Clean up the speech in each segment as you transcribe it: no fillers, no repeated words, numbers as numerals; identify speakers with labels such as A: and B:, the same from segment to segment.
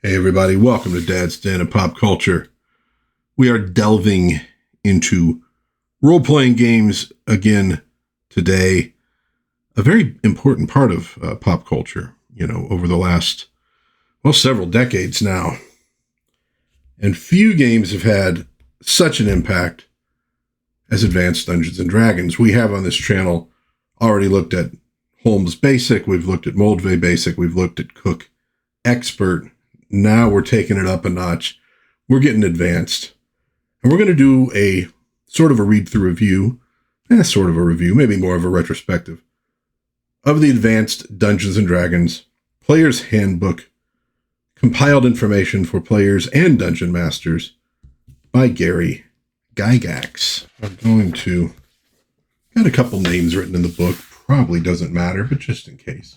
A: Hey everybody, welcome to DadsDen and Pop Culture. We are delving into role-playing games again today, a very important part of pop culture, over the last, several decades now. And few games have had such an impact as Advanced Dungeons & Dragons. We have on this channel already looked at Holmes Basic, we've looked at Moldvay Basic, we've looked at Cook Expert. Now we're taking it up a notch. We're getting advanced. And we're going to do a sort of a read-through review, maybe more of a retrospective, of the Advanced Dungeons & Dragons Player's Handbook, compiled information for players and dungeon masters by Gary Gygax. Got a couple names written in the book, probably doesn't matter, but just in case.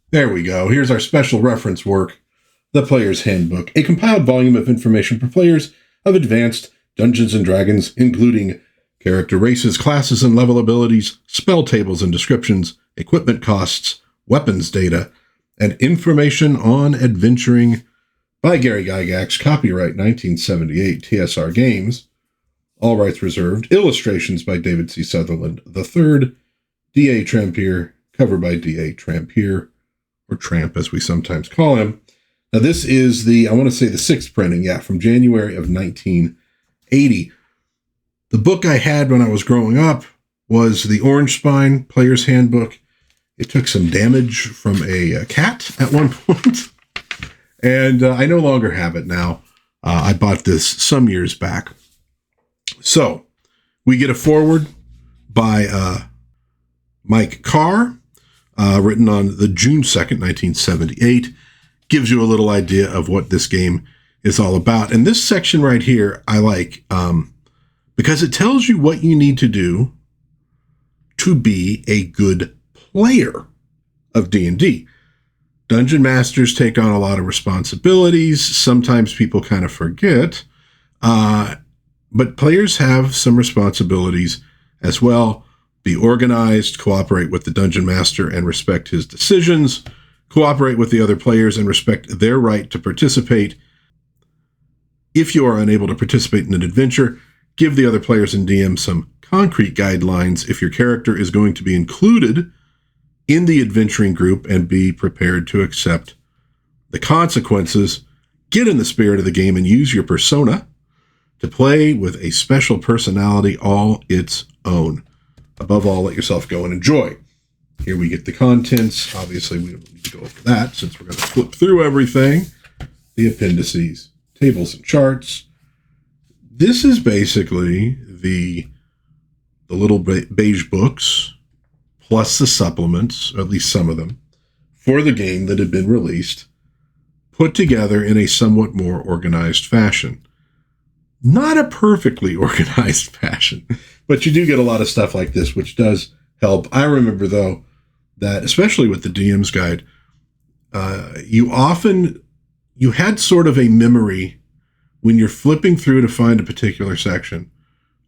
A: There we go. Here's our special reference work. The Player's Handbook, a compiled volume of information for players of Advanced Dungeons & Dragons, including character races, classes and level abilities, spell tables and descriptions, equipment costs, weapons data, and information on adventuring, by Gary Gygax, copyright 1978 TSR Games, all rights reserved, illustrations by David C. Sutherland III, D.A. Trampier, cover by D.A. Trampier, or Tramp as we sometimes call him. Now, this is the sixth printing, from January of 1980. The book I had when I was growing up was the Orange Spine Player's Handbook. It took some damage from a cat at one point, and I no longer have it now. I bought this some years back. So, we get a foreword by Mike Carr, written on the June 2nd, 1978. Gives you a little idea of what this game is all about. And this section right here, I like, because it tells you what you need to do to be a good player of D&D. Dungeon masters take on a lot of responsibilities. Sometimes people kind of forget, but players have some responsibilities as well. Be organized, cooperate with the dungeon master and respect his decisions. Cooperate with the other players and respect their right to participate. If you are unable to participate in an adventure, give the other players and DM some concrete guidelines if your character is going to be included in the adventuring group, and be prepared to accept the consequences. Get in the spirit of the game and use your persona to play with a special personality all its own. Above all, let yourself go and enjoy. Here we get the contents. Obviously, we don't need to go over that since we're going to flip through everything. The appendices, tables and charts. This is basically the little beige books, plus the supplements, or at least some of them, for the game that had been released, put together in a somewhat more organized fashion. Not a perfectly organized fashion, but you do get a lot of stuff like this, which does help. I remember, though, that especially with the DM's Guide, you had sort of a memory when you're flipping through to find a particular section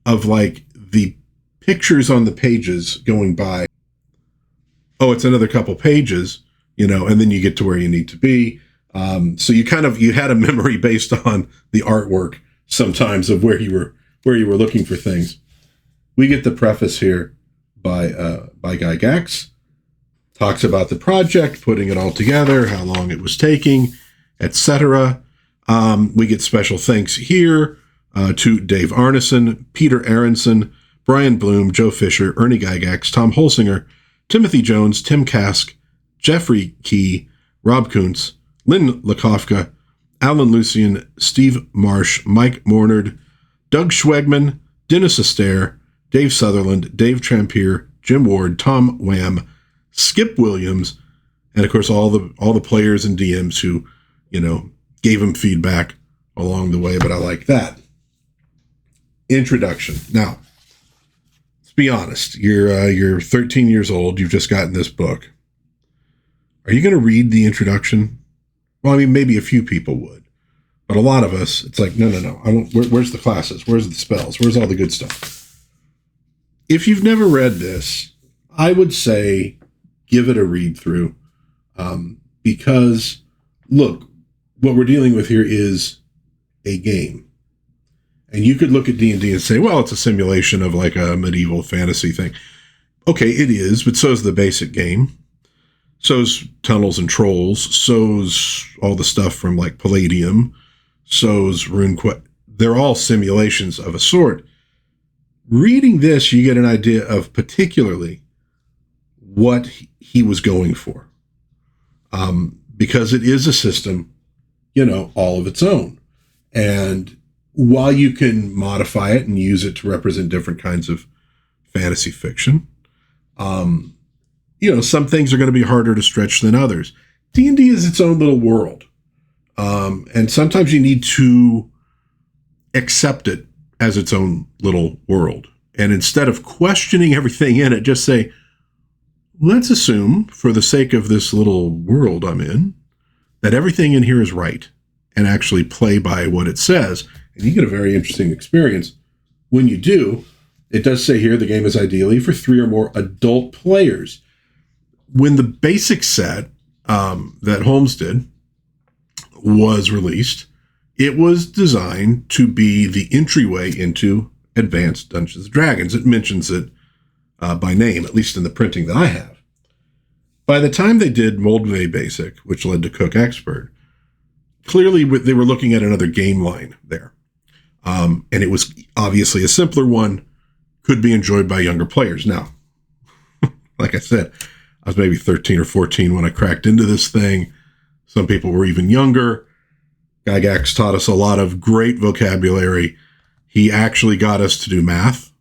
A: of like the pictures on the pages going by. Oh, it's another couple pages, and then you get to where you need to be. So you had a memory based on the artwork sometimes of where you were looking for things. We get the preface here by Gygax. Talks about the project, putting it all together, how long it was taking, etc. We get special thanks here to Dave Arneson, Peter Aronson, Brian Bloom, Joe Fisher, Ernie Gygax, Tom Holsinger, Timothy Jones, Tim Kask, Jeffrey Key, Rob Kuntz, Lynn Lakofka, Alan Lucian, Steve Marsh, Mike Mornard, Doug Schwegman, Dennis Astaire, Dave Sutherland, Dave Trampier, Jim Ward, Tom Wham, Skip Williams, and of course all the players and DMs who, gave him feedback along the way, but I like that. Introduction. Now, let's be honest. You're 13 years old, you've just gotten this book. Are you going to read the introduction? Well, I mean, maybe a few people would, but a lot of us, it's like, no. Where's the classes? Where's the spells? Where's all the good stuff? If you've never read this, I would say give it a read through, because look, what we're dealing with here is a game. And you could look at D&D and say, well, it's a simulation of like a medieval fantasy thing. Okay, it is, but so's the basic game. So's Tunnels and Trolls. So's all the stuff from like Palladium. So's RuneQuest. They're all simulations of a sort. Reading this, you get an idea of particularly what he was going for. Because it is a system, all of its own. And while you can modify it and use it to represent different kinds of fantasy fiction, some things are going to be harder to stretch than others. D&D is its own little world. And sometimes you need to accept it as its own little world. And instead of questioning everything in it, just say, let's assume, for the sake of this little world I'm in, that everything in here is right, and actually play by what it says. And you get a very interesting experience. When you do, it does say here the game is ideally for 3 or more adult players. When the basic set that Holmes did was released, it was designed to be the entryway into Advanced Dungeons & Dragons. It mentions it by name, at least in the printing that I have. By the time they did Moldvay Basic, which led to Cook Expert, clearly they were looking at another game line there. And it was obviously a simpler one, could be enjoyed by younger players. Now, like I said, I was maybe 13 or 14 when I cracked into this thing. Some people were even younger. Gygax taught us a lot of great vocabulary. He actually got us to do math,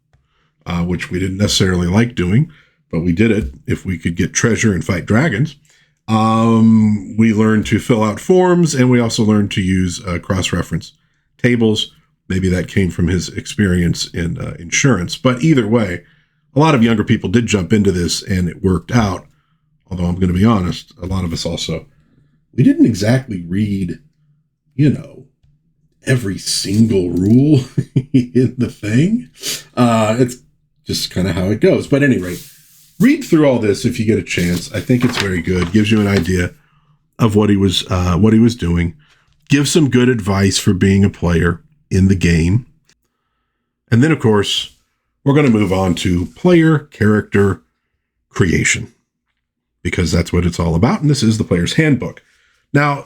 A: which we didn't necessarily like doing, but we did it if we could get treasure and fight dragons. We learned to fill out forms, and we also learned to use cross-reference tables. Maybe that came from his experience in insurance. But either way, a lot of younger people did jump into this, and it worked out. Although I'm going to be honest, a lot of us also, we didn't exactly read, every single rule in the thing. It's just kind of how it goes. But at any rate, read through all this if you get a chance. I think it's very good. Gives you an idea of what he was doing. Gives some good advice for being a player in the game. And then, of course, we're going to move on to player character creation, because that's what it's all about. And this is the Player's Handbook. Now,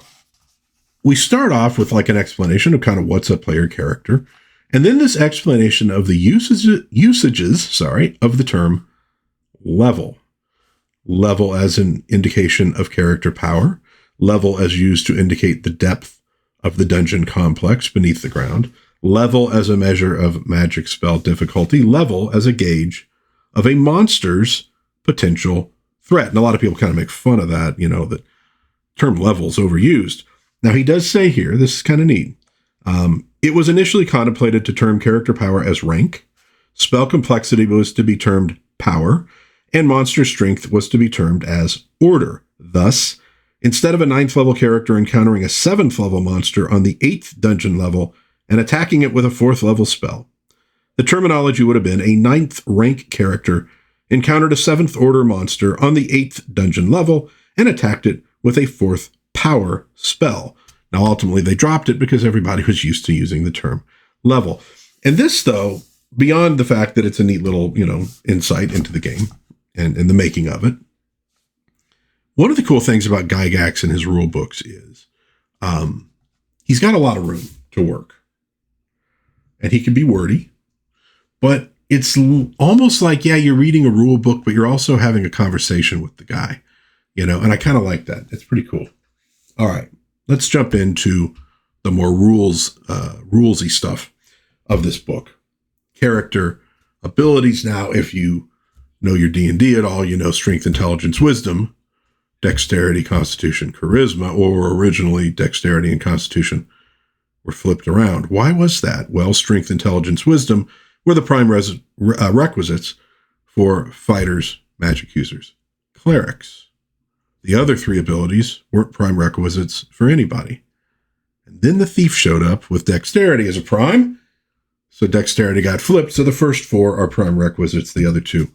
A: we start off with like an explanation of kind of what's a player character. And then this explanation of the usages of the term level. Level as an indication of character power. Level as used to indicate the depth of the dungeon complex beneath the ground. Level as a measure of magic spell difficulty. Level as a gauge of a monster's potential threat. And a lot of people kind of make fun of that, that term level is overused. Now, he does say here, this is kind of neat. It was initially contemplated to term character power as rank. Spell complexity was to be termed power, and monster strength was to be termed as order. Thus, instead of a 9th level character encountering a 7th level monster on the 8th dungeon level and attacking it with a 4th level spell, the terminology would have been a 9th rank character encountered a 7th order monster on the 8th dungeon level and attacked it with a 4th power spell. Now, ultimately, they dropped it because everybody was used to using the term level. And this, though, beyond the fact that it's a neat little, insight into the game and the making of it, one of the cool things about Gygax and his rule books is he's got a lot of room to work. And he can be wordy, but it's almost like, you're reading a rule book, but you're also having a conversation with the guy, and I kind of like that. It's pretty cool. All right, let's jump into the more rulesy stuff of this book. Character abilities. Now, if you know your D&D at all, strength, intelligence, wisdom, dexterity, constitution, charisma, or originally dexterity and constitution were flipped around. Why was that? Well, strength, intelligence, wisdom were the prime requisites for fighters, magic users, clerics. The other 3 abilities weren't prime requisites for anybody. And then the thief showed up with dexterity as a prime. So dexterity got flipped. So the first 4 are prime requisites. The other 2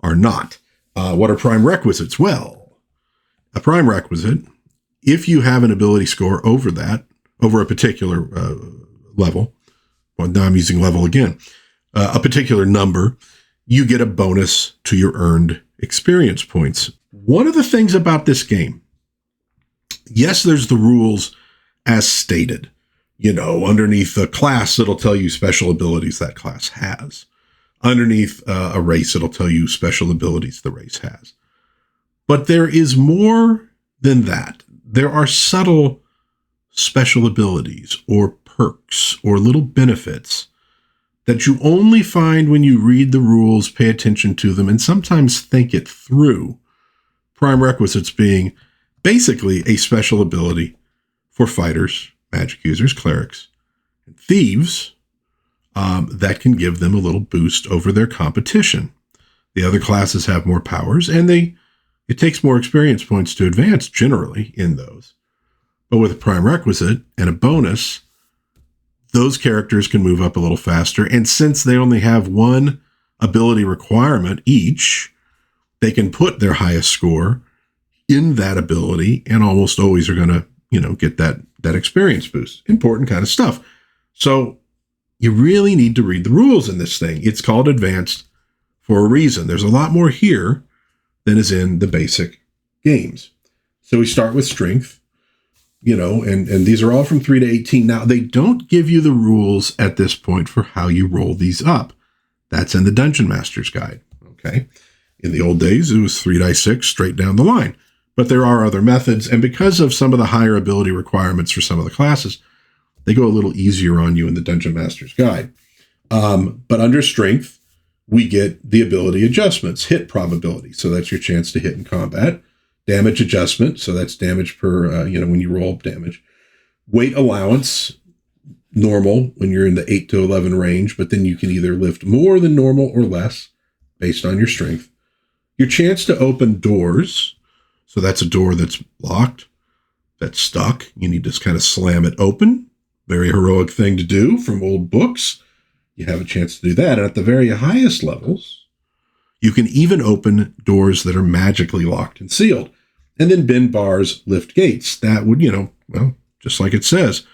A: are not. What are prime requisites? Well, a prime requisite if you have an ability score over a particular level, well, now I'm using level again, a particular number, you get a bonus to your earned experience points. One of the things about this game, yes, there's the rules as stated. Underneath a class, it'll tell you special abilities that class has. Underneath a race, it'll tell you special abilities the race has. But there is more than that. There are subtle special abilities or perks or little benefits that you only find when you read the rules, pay attention to them, and sometimes think it through. Prime requisites being basically a special ability for fighters, magic users, clerics, and thieves that can give them a little boost over their competition. The other classes have more powers, and it takes more experience points to advance generally in those. But with a prime requisite and a bonus, those characters can move up a little faster. And since they only have one ability requirement each, they can put their highest score in that ability and almost always are going to, get that experience boost. Important kind of stuff. So you really need to read the rules in this thing. It's called advanced for a reason. There's a lot more here than is in the basic games. So we start with strength, and these are all from 3 to 18. Now, they don't give you the rules at this point for how you roll these up. That's in the Dungeon Master's Guide, okay? In the old days, it was 3 dice 6 straight down the line. But there are other methods, and because of some of the higher ability requirements for some of the classes, they go a little easier on you in the Dungeon Master's Guide. But under strength, we get the ability adjustments, hit probability. So that's your chance to hit in combat. Damage adjustment. So that's damage per, when you roll damage. Weight allowance, normal when you're in the 8 to 11 range, but then you can either lift more than normal or less based on your strength. Your chance to open doors. So that's a door that's locked, that's stuck. You need to kind of slam it open. Very heroic thing to do from old books. You have a chance to do that. And at the very highest levels, you can even open doors that are magically locked and sealed. And then bend bars, lift gates. That would, just like it says,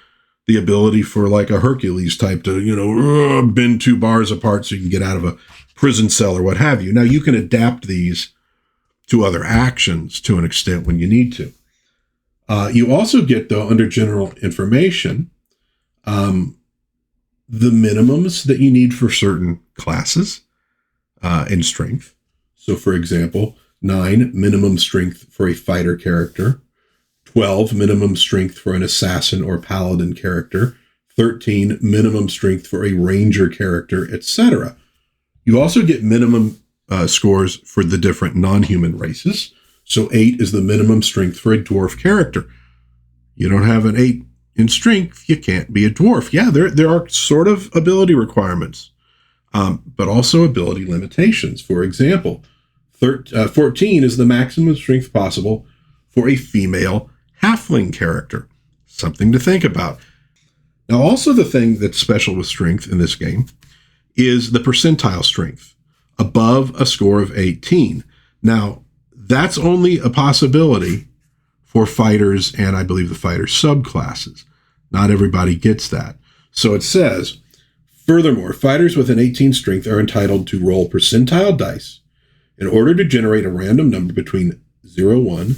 A: the ability for like a Hercules type to, bend 2 bars apart so you can get out of a prison cell or what have you. Now, you can adapt these to other actions to an extent when you need to. You also get, though, under general information, the minimums that you need for certain classes in strength. So, for example, 9 minimum strength for a fighter character, 12 minimum strength for an assassin or paladin character, 13 minimum strength for a ranger character, etc. You also get minimum scores for the different non-human races. So 8 is the minimum strength for a dwarf character. You don't have an 8 in strength, you can't be a dwarf. Yeah, there are sort of ability requirements, but also ability limitations. For example, 14 is the maximum strength possible for a female halfling character. Something to think about. Now, also the thing that's special with strength in this game is the percentile strength, above a score of 18. Now, that's only a possibility for fighters and I believe the fighter subclasses. Not everybody gets that. So it says, furthermore, fighters with an 18 strength are entitled to roll percentile dice in order to generate a random number between 0, 1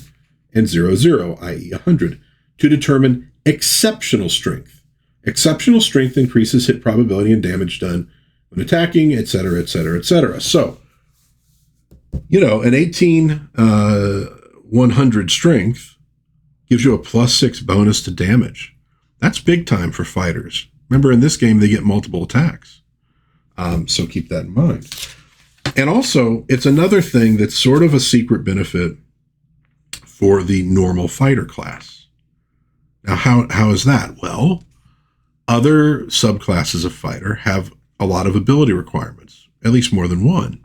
A: and 0, 0, i.e. 100, to determine exceptional strength. Exceptional strength increases hit probability and damage done when attacking, etc., etc., etc. So, an 18 100 strength gives you a +6 bonus to damage. That's big time for fighters. Remember, in this game, they get multiple attacks. So keep that in mind. And also, it's another thing that's sort of a secret benefit for the normal fighter class. Now, how is that? Well, other subclasses of fighter have a lot of ability requirements, at least more than one.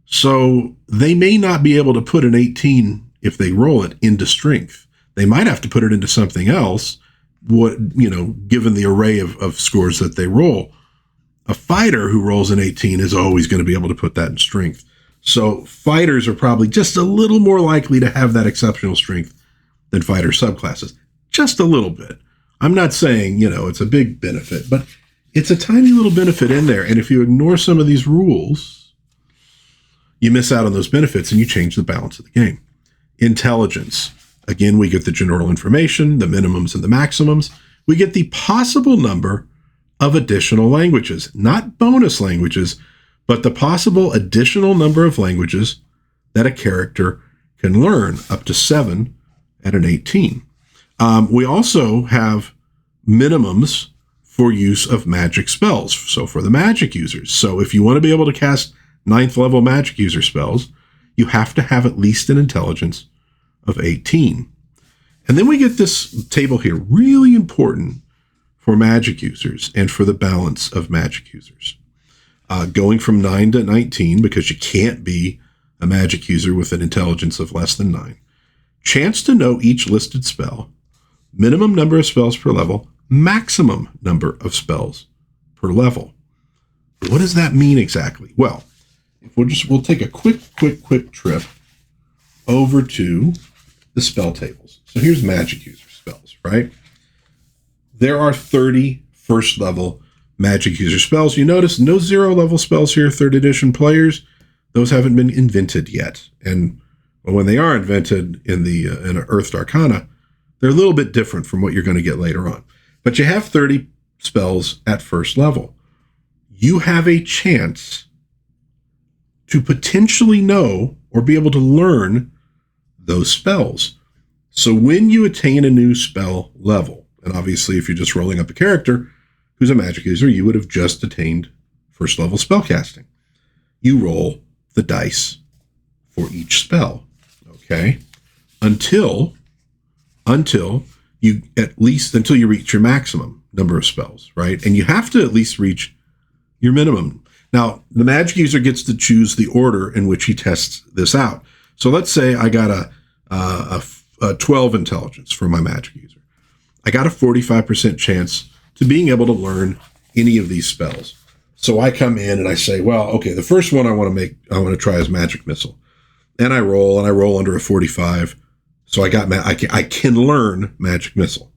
A: So they may not be able to put an 18, if they roll it, into strength. They might have to put it into something else, given the array of scores that they roll. A fighter who rolls an 18 is always going to be able to put that in strength. So fighters are probably just a little more likely to have that exceptional strength than fighter subclasses. Just a little bit. I'm not saying, it's a big benefit, but it's a tiny little benefit in there. And if you ignore some of these rules, you miss out on those benefits and you change the balance of the game. Intelligence. Again, we get the general information, the minimums and the maximums. We get the possible number of additional languages, not bonus languages, but the possible additional number of languages that a character can learn, up to 7 at an 18. We also have minimums for use of magic spells. So for the magic users. So if you want to be able to cast 9th level magic user spells, you have to have at least an intelligence of 18. And then we get this table here, really important for magic users and for the balance of magic users. Going from 9 to 19, because you can't be a magic user with an intelligence of less than 9. Chance to know each listed spell, minimum number of spells per level, maximum number of spells per level. What does that mean exactly? Well, we'll take a quick trip over to the spell tables. So here's magic user spells, right? There are 30 first level magic user spells. You notice no 0 level spells here, 3rd edition players. Those haven't been invented yet. And when they are invented in Earthed Arcana, they're a little bit different from what you're going to get later on. But you have 30 spells at first level. You have a chance to potentially know or be able to learn those spells. So when you attain a new spell level, and obviously if you're just rolling up a character who's a magic user, you would have just attained first level spellcasting. You roll the dice for each spell, okay? Until you reach your maximum number of spells, right? And you have to at least reach your minimum. Now, the magic user gets to choose the order in which he tests this out. So let's say I got a 12 intelligence for my magic user. I got a 45% chance to being able to learn any of these spells. So I come in and I say, well, okay, the first one I want to try is Magic Missile. And I roll under a 45. So I can learn Magic Missile.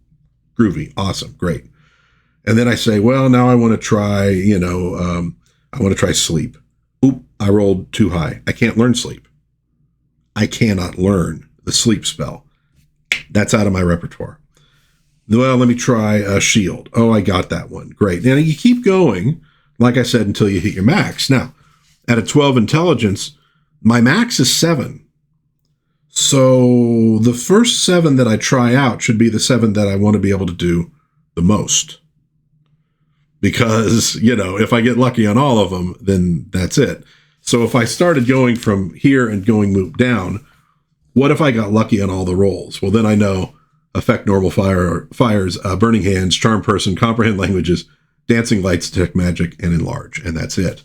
A: Groovy. Awesome. Great. And then I say, well, now I want to try, I want to try Sleep. Oop, I rolled too high. I can't learn Sleep. I cannot learn the Sleep spell. That's out of my repertoire. Well, let me try Shield. Oh, I got that one. Great. And you keep going, like I said, until you hit your max. Now, at a 12 intelligence, my max is 7. So the first 7 that I try out should be the 7 that I want to be able to do the most. Because, if I get lucky on all of them, then that's it. So if I started going from here and going loop down, what if I got lucky on all the rolls? Well, then I know Affect Normal Fires, Burning Hands, Charm Person, Comprehend Languages, Dancing Lights, Detect Magic, and Enlarge. And that's it.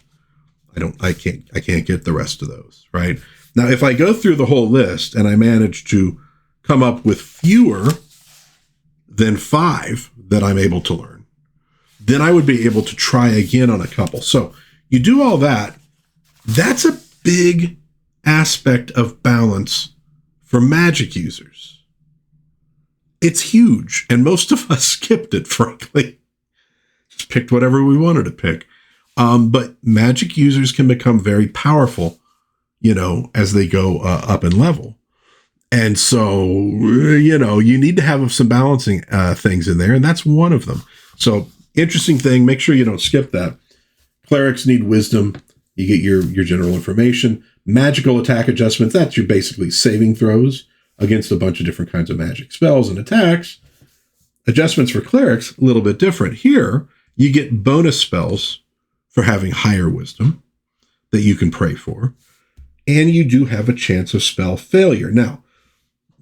A: I can't get the rest of those, right? Now, if I go through the whole list and I manage to come up with fewer than 5 that I'm able to learn, then I would be able to try again on a couple. So you do all that. That's a big aspect of balance for magic users. It's huge. And most of us skipped it, frankly. Just picked whatever we wanted to pick. But magic users can become very powerful, as they go up in level. And so, you need to have some balancing things in there. And that's one of them. So interesting thing. Make sure you don't skip that. Clerics need wisdom. You get your general information. Magical attack adjustments. That's your basically saving throws against a bunch of different kinds of magic spells and attacks. Adjustments for clerics, a little bit different. Here, you get bonus spells for having higher wisdom that you can pray for. And you do have a chance of spell failure. Now,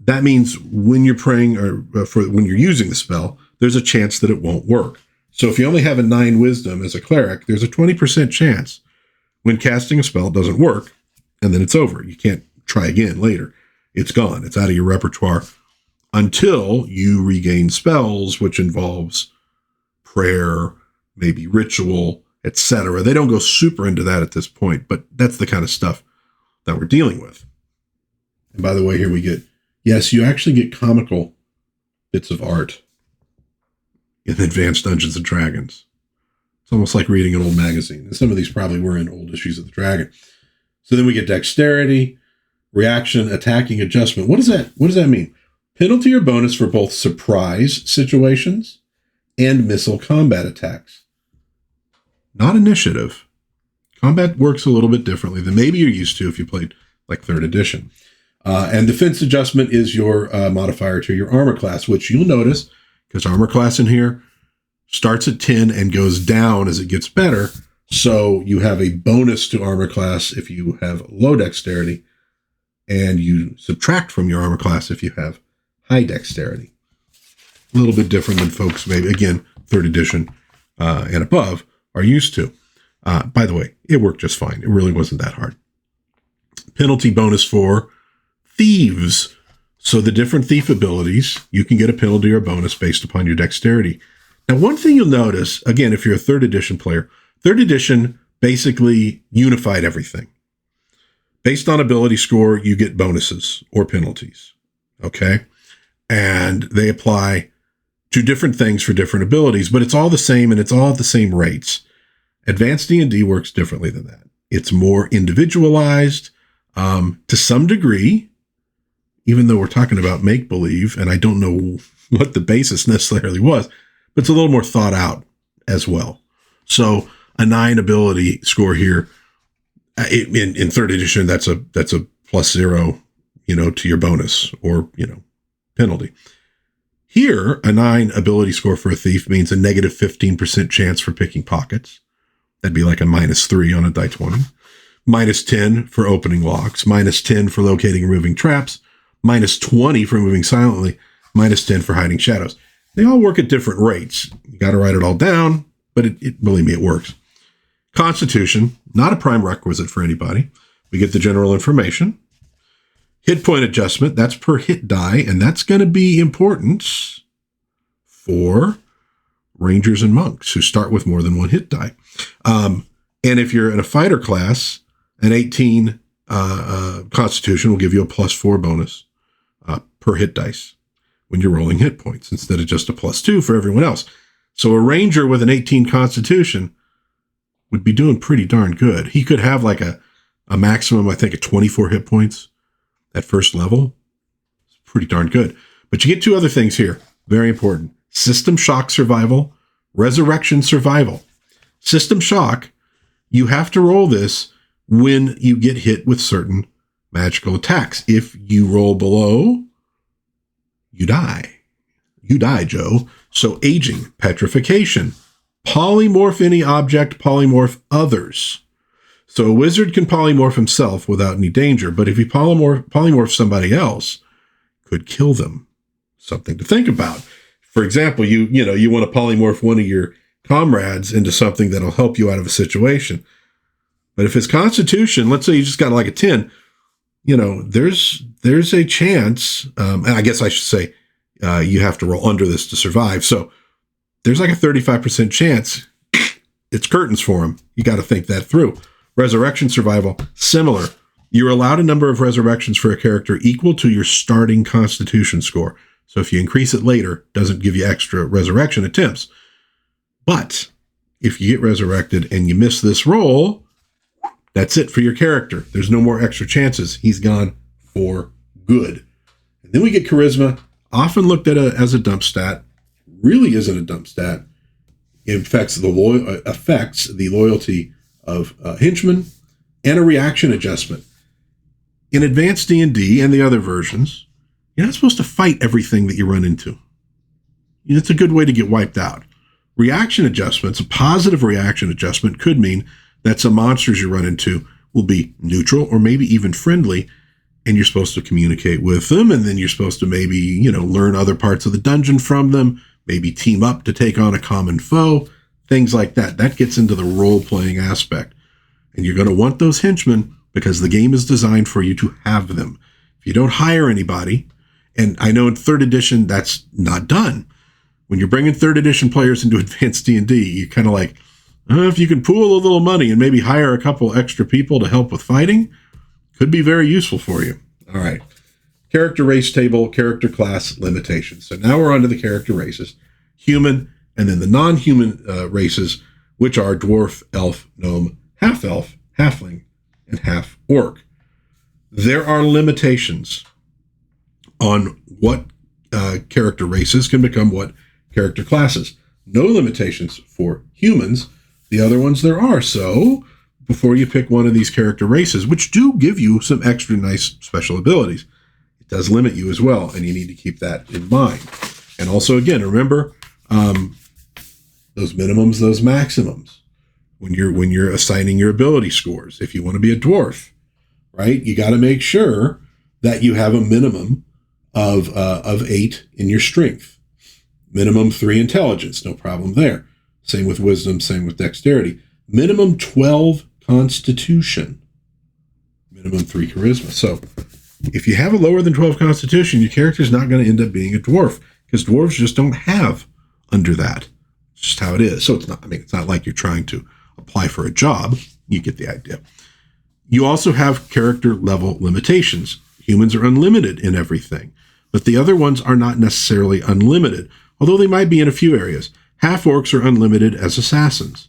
A: that means when you're praying or when you're using the spell, there's a chance that it won't work. So if you only have a 9 wisdom as a cleric, there's a 20% chance when casting a spell it doesn't work, and then it's over. You can't try again later. It's gone. It's out of your repertoire until you regain spells, which involves prayer, maybe ritual, etc. They don't go super into that at this point, but that's the kind of stuff that we're dealing with. And by the way, here we get Yes, you actually get comical bits of art in Advanced Dungeons and Dragons. It's almost like reading an old magazine. And some of these probably were in old issues of the Dragon. So then we get dexterity, reaction, attacking, adjustment. What does that mean? Penalty or bonus for both surprise situations and missile combat attacks. Not initiative. Combat works a little bit differently than maybe you're used to if you played like 3rd edition. And defense adjustment is your modifier to your armor class, which you'll notice, because armor class in here starts at 10 and goes down as it gets better. So you have a bonus to armor class if you have low dexterity, and you subtract from your armor class if you have high dexterity. A little bit different than folks maybe, again, 3rd edition and above are used to. By the way, it worked just fine. It really wasn't that hard. Penalty bonus for thieves. So the different thief abilities, you can get a penalty or bonus based upon your dexterity. Now, one thing you'll notice, again, if you're a 3rd edition player, 3rd edition basically unified everything. Based on ability score, you get bonuses or penalties, okay? And they apply to different things for different abilities, but it's all the same and it's all at the same rates. Advanced D&D works differently than that. It's more individualized to some degree, even though we're talking about make-believe, and I don't know what the basis necessarily was, but it's a little more thought out as well. So a 9 ability score here in 3rd edition, that's a +0, to your bonus or, penalty. Here, a 9 ability score for a thief means a negative 15% chance for picking pockets. That'd be like a -3 on a die 20. -10 for opening locks, -10 for locating and removing traps, -20 for moving silently, -10 for hiding shadows. They all work at different rates. You got to write it all down, but believe me, it works. Constitution, not a prime requisite for anybody. We get the general information. Hit point adjustment, that's per hit die, and that's going to be important for rangers and monks who start with more than 1 hit die. And if you're in a fighter class, an 18 Constitution will give you a +4 bonus per hit dice when you're rolling hit points instead of just a +2 for everyone else. So a ranger with an 18 Constitution would be doing pretty darn good. He could have like a maximum, I think, of 24 hit points at first level. It's pretty darn good. But you get 2 other things here. Very important. System shock survival, resurrection survival. System shock, you have to roll this when you get hit with certain magical attacks. If you roll below, you die. You die, Joe. So aging, petrification, polymorph any object, polymorph others. So a wizard can polymorph himself without any danger, but if he polymorphs somebody else, could kill them. Something to think about. For example, you want to polymorph one of your comrades into something that'll help you out of a situation. But if his constitution, let's say you just got like a 10, there's a chance, and I guess I should say you have to roll under this to survive. So there's like a 35% chance it's curtains for him. You got to think that through. Resurrection survival, similar. You're allowed a number of resurrections for a character equal to your starting constitution score. So if you increase it later, doesn't give you extra resurrection attempts. But if you get resurrected and you miss this roll, that's it for your character. There's no more extra chances. He's gone for good. And then we get charisma, often looked at as a dump stat. Really isn't a dump stat. It affects the loyalty of henchmen and a reaction adjustment. In Advanced D&D and the other versions, you're not supposed to fight everything that you run into. It's a good way to get wiped out. Reaction adjustments, a positive reaction adjustment, could mean that some monsters you run into will be neutral or maybe even friendly, and you're supposed to communicate with them, and then you're supposed to maybe, learn other parts of the dungeon from them, maybe team up to take on a common foe, things like that. That gets into the role-playing aspect. And you're going to want those henchmen because the game is designed for you to have them. If you don't hire anybody, and I know in 3rd edition that's not done. When you're bringing 3rd edition players into Advanced D&D, you're kind of like, if you can pool a little money and maybe hire a couple extra people to help with fighting, could be very useful for you. All right. Character race table, character class limitations. So now we're on to the character races. Human, and then the non-human races, which are dwarf, elf, gnome, half-elf, halfling, and half-orc. There are limitations on what character races can become what character classes. No limitations for humans. The other ones there are. So before you pick one of these character races, which do give you some extra nice special abilities, it does limit you as well, and you need to keep that in mind. And also, again, remember those minimums, those maximums. When you're assigning your ability scores, if you want to be a dwarf, right, you got to make sure that you have a minimum of 8 in your strength. Minimum 3 intelligence, no problem there. Same with wisdom, same with dexterity. Minimum 12 constitution. Minimum 3 charisma. So if you have a lower than 12 constitution, your character's not going to end up being a dwarf, because dwarves just don't have under that. It's just how it is. So it's not like you're trying to apply for a job. You get the idea. You also have character level limitations. Humans are unlimited in everything, but the other ones are not necessarily unlimited, although they might be in a few areas. Half-orcs are unlimited as assassins.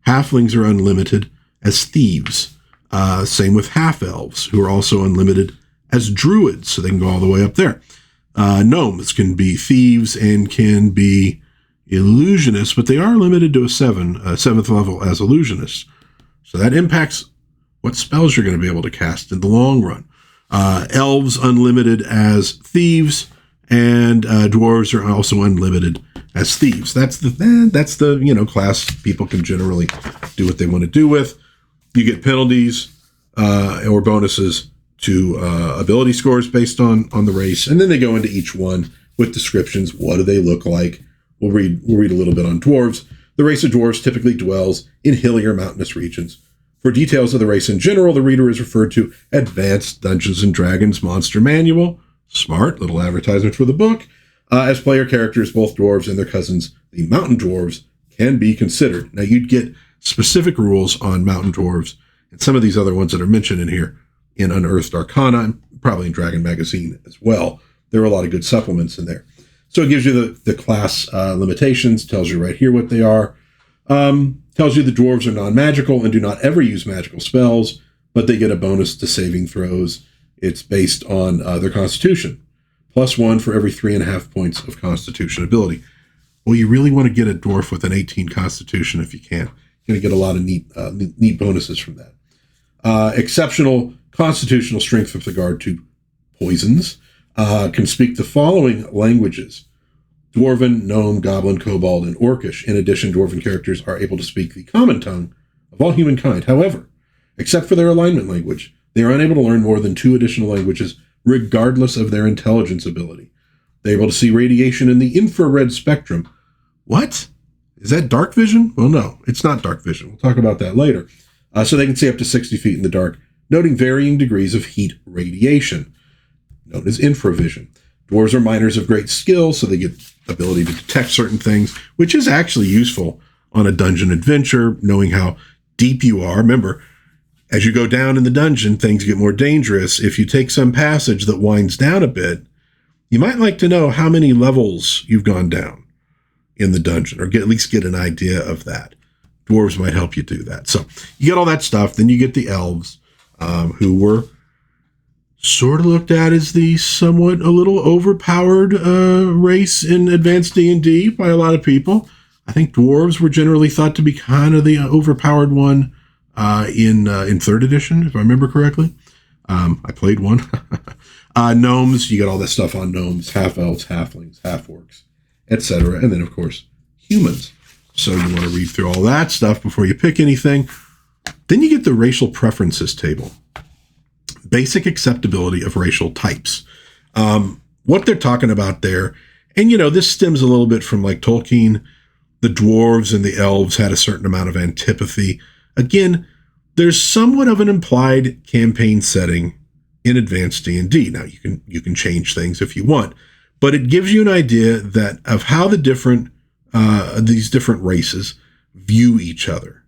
A: Halflings are unlimited as thieves. Same with half-elves, who are also unlimited as druids, so they can go all the way up there. Gnomes can be thieves and can be illusionists, but they are limited to a 7th level as illusionists. So that impacts what spells you're going to be able to cast in the long run. Elves unlimited as thieves, and dwarves are also unlimited as thieves. That's the class people can generally do what they want to do with. You get penalties or bonuses to ability scores based on the race, and then they go into each one with descriptions. What do they look like? We'll read a little bit on dwarves. The race of dwarves typically dwells in hilly or mountainous regions. For details of the race in general, the reader is referred to Advanced Dungeons & Dragons Monster Manual. Smart little advertisement for the book. As player characters, both dwarves and their cousins, the mountain dwarves, can be considered. Now, you'd get specific rules on mountain dwarves and some of these other ones that are mentioned in here in Unearthed Arcana, and probably in Dragon Magazine as well. There are a lot of good supplements in there. So it gives you the class limitations, tells you right here what they are. Tells you the dwarves are non-magical and do not ever use magical spells, but they get a bonus to saving throws. It's based on their constitution. +1 for every 3.5 points of constitution ability. Well, you really want to get a dwarf with an 18 constitution if you can. You're going to get a lot of neat bonuses from that. Exceptional constitutional strength with regard to poisons. Can speak the following languages: Dwarven, Gnome, Goblin, Kobold, and Orcish. In addition, Dwarven characters are able to speak the common tongue of all humankind. However, except for their alignment language, they are unable to learn more than 2 additional languages, regardless of their intelligence ability. They're able to see radiation in the infrared spectrum. What? Is that dark vision? Well, no, it's not dark vision. We'll talk about that later. So they can see up to 60 feet in the dark, noting varying degrees of heat radiation, known as infravision. Dwarves are miners of great skill, so they get ability to detect certain things, which is actually useful on a dungeon adventure, knowing how deep you are. Remember, as you go down in the dungeon, things get more dangerous. If you take some passage that winds down a bit, you might like to know how many levels you've gone down in the dungeon, or at least get an idea of that. Dwarves might help you do that. So you get all that stuff. Then you get the elves, who were sort of looked at as the somewhat a little overpowered race in Advanced D&D by a lot of people. I think dwarves were generally thought to be kind of the overpowered one in 3rd edition, if I remember correctly. I played one. Gnomes, you get all that stuff on gnomes, half-elves, halflings, half-orcs, etc. And then, of course, humans. So you want to read through all that stuff before you pick anything. Then you get the racial preferences table. Basic acceptability of racial types. What they're talking about there, and this stems a little bit from like Tolkien. The dwarves and the elves had a certain amount of antipathy. Again, there's somewhat of an implied campaign setting in Advanced D&D. Now you can change things if you want, but it gives you an idea that of how the these different races view each other.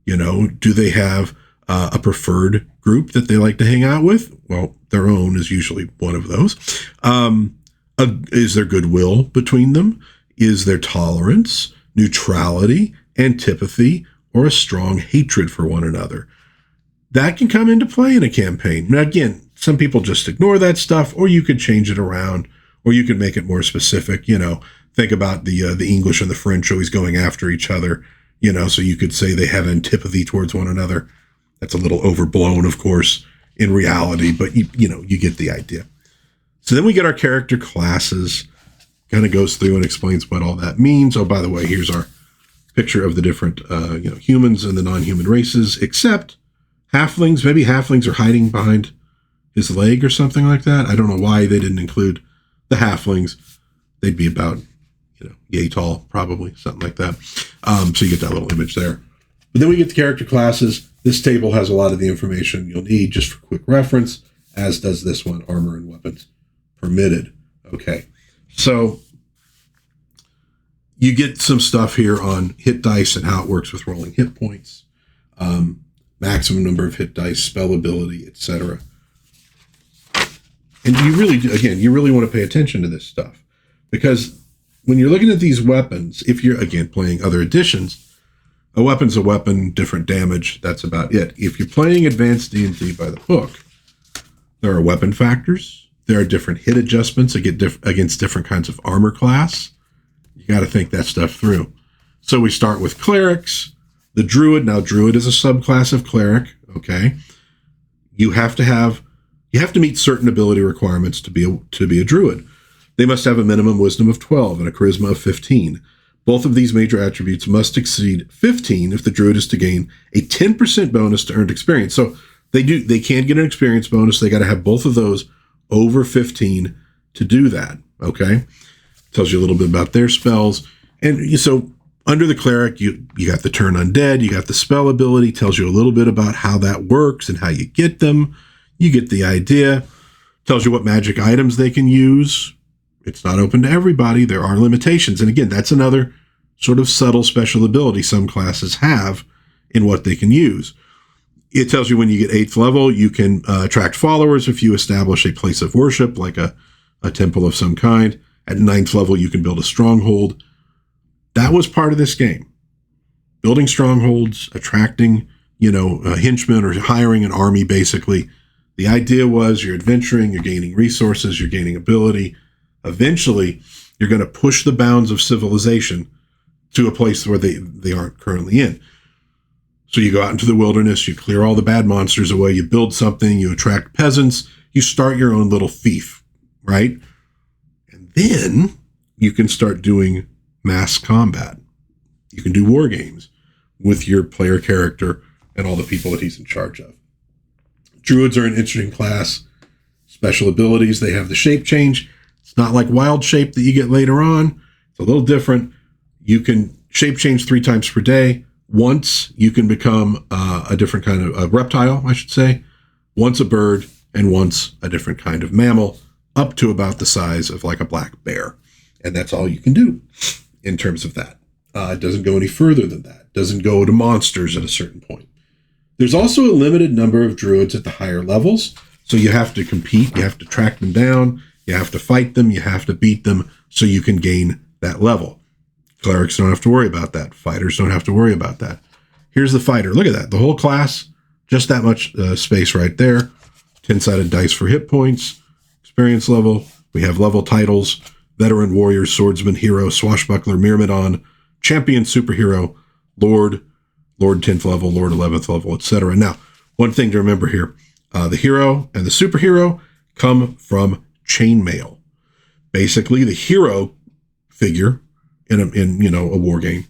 A: Do they have a preferred group that they like to hang out with. Well, their own is usually one of those. Is there goodwill between them? Is there tolerance, neutrality, antipathy, or a strong hatred for one another? That can come into play in a campaign. Now, again, some people just ignore that stuff, or you could change it around, or you could make it more specific. Think about the English and the French always going after each other. So you could say they have antipathy towards one another. That's a little overblown, of course, in reality, but you get the idea. So then we get our character classes, kind of goes through and explains what all that means. Oh, by the way, here's our picture of the different, humans and the non-human races, except halflings. Maybe halflings are hiding behind his leg or something like that. I don't know why they didn't include the halflings. They'd be about, yay tall, probably, something like that. So you get that little image there. But then we get the character classes. This table has a lot of the information you'll need just for quick reference, as does this one, armor and weapons permitted. Okay, so you get some stuff here on hit dice and how it works with rolling hit points, maximum number of hit dice, spell ability, etc. And you really want to pay attention to this stuff, because when you're looking at these weapons, if you're, again, playing other editions, a weapon's a weapon, different damage, that's about it. If you're playing Advanced D&D by the book, there are weapon factors. There are different hit adjustments against different kinds of armor class. You got to think that stuff through. So we start with clerics, the druid. Now, druid is a subclass of cleric. Okay, you have to meet certain ability requirements to be a druid. They must have a minimum wisdom of 12 and a charisma of 15. Both of these major attributes must exceed 15 if the druid is to gain a 10% bonus to earned experience. So they can get an experience bonus. They got to have both of those over 15 to do that. Okay. Tells you a little bit about their spells. And so under the cleric, you got the turn undead, you got the spell ability, tells you a little bit about how that works and how you get them. You get the idea. Tells you what magic items they can use. It's not open to everybody. There are limitations. And again, that's another sort of subtle special ability some classes have in what they can use. It tells you when you get 8th level, you can attract followers if you establish a place of worship, like a temple of some kind. At 9th level, you can build a stronghold. That was part of this game. Building strongholds, attracting, henchmen, or hiring an army, basically. The idea was you're adventuring, you're gaining resources, you're gaining ability. Eventually, you're going to push the bounds of civilization to a place where they aren't currently in. So you go out into the wilderness, you clear all the bad monsters away, you build something, you attract peasants, you start your own little fief, right? And then you can start doing mass combat. You can do war games with your player character and all the people that he's in charge of. Druids are an interesting class. Special abilities, they have the shape change. It's not like wild shape that you get later on. It's a little different. You can shape change 3 times per day. Once you can become a different kind of a reptile, I should say. Once a bird, and once a different kind of mammal, up to about the size of like a black bear. And that's all you can do in terms of that. It doesn't go any further than that. It doesn't go to monsters at a certain point. There's also a limited number of druids at the higher levels. So you have to compete. You have to track them down. You have to fight them. You have to beat them so you can gain that level. Clerics don't have to worry about that. Fighters don't have to worry about that. Here's the fighter. Look at that. The whole class, just that much space right there. 10-sided dice for hit points, experience level. We have level titles: veteran, warrior, swordsman, hero, swashbuckler, myrmidon, champion, superhero, lord 10th level, lord 11th level, etc. Now, one thing to remember here, the hero and the superhero come from chainmail. Basically, the hero figure in a war game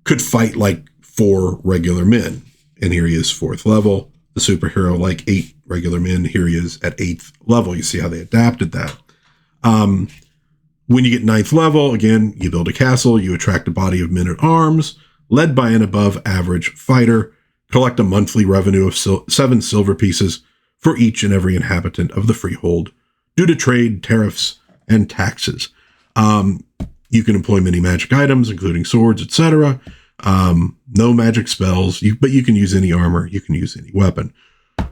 A: could fight like 4 regular men, and here he is 4th level. The superhero like 8 regular men. Here he is at 8th level. You see how they adapted that. When you get 9th level, again, you build a castle. You attract a body of men at arms, led by an above average fighter. Collect a monthly revenue of 7 silver pieces for each and every inhabitant of the freehold, due to trade, tariffs, and taxes. You can employ many magic items, including swords, etc. No magic spells, but you can use any armor. You can use any weapon.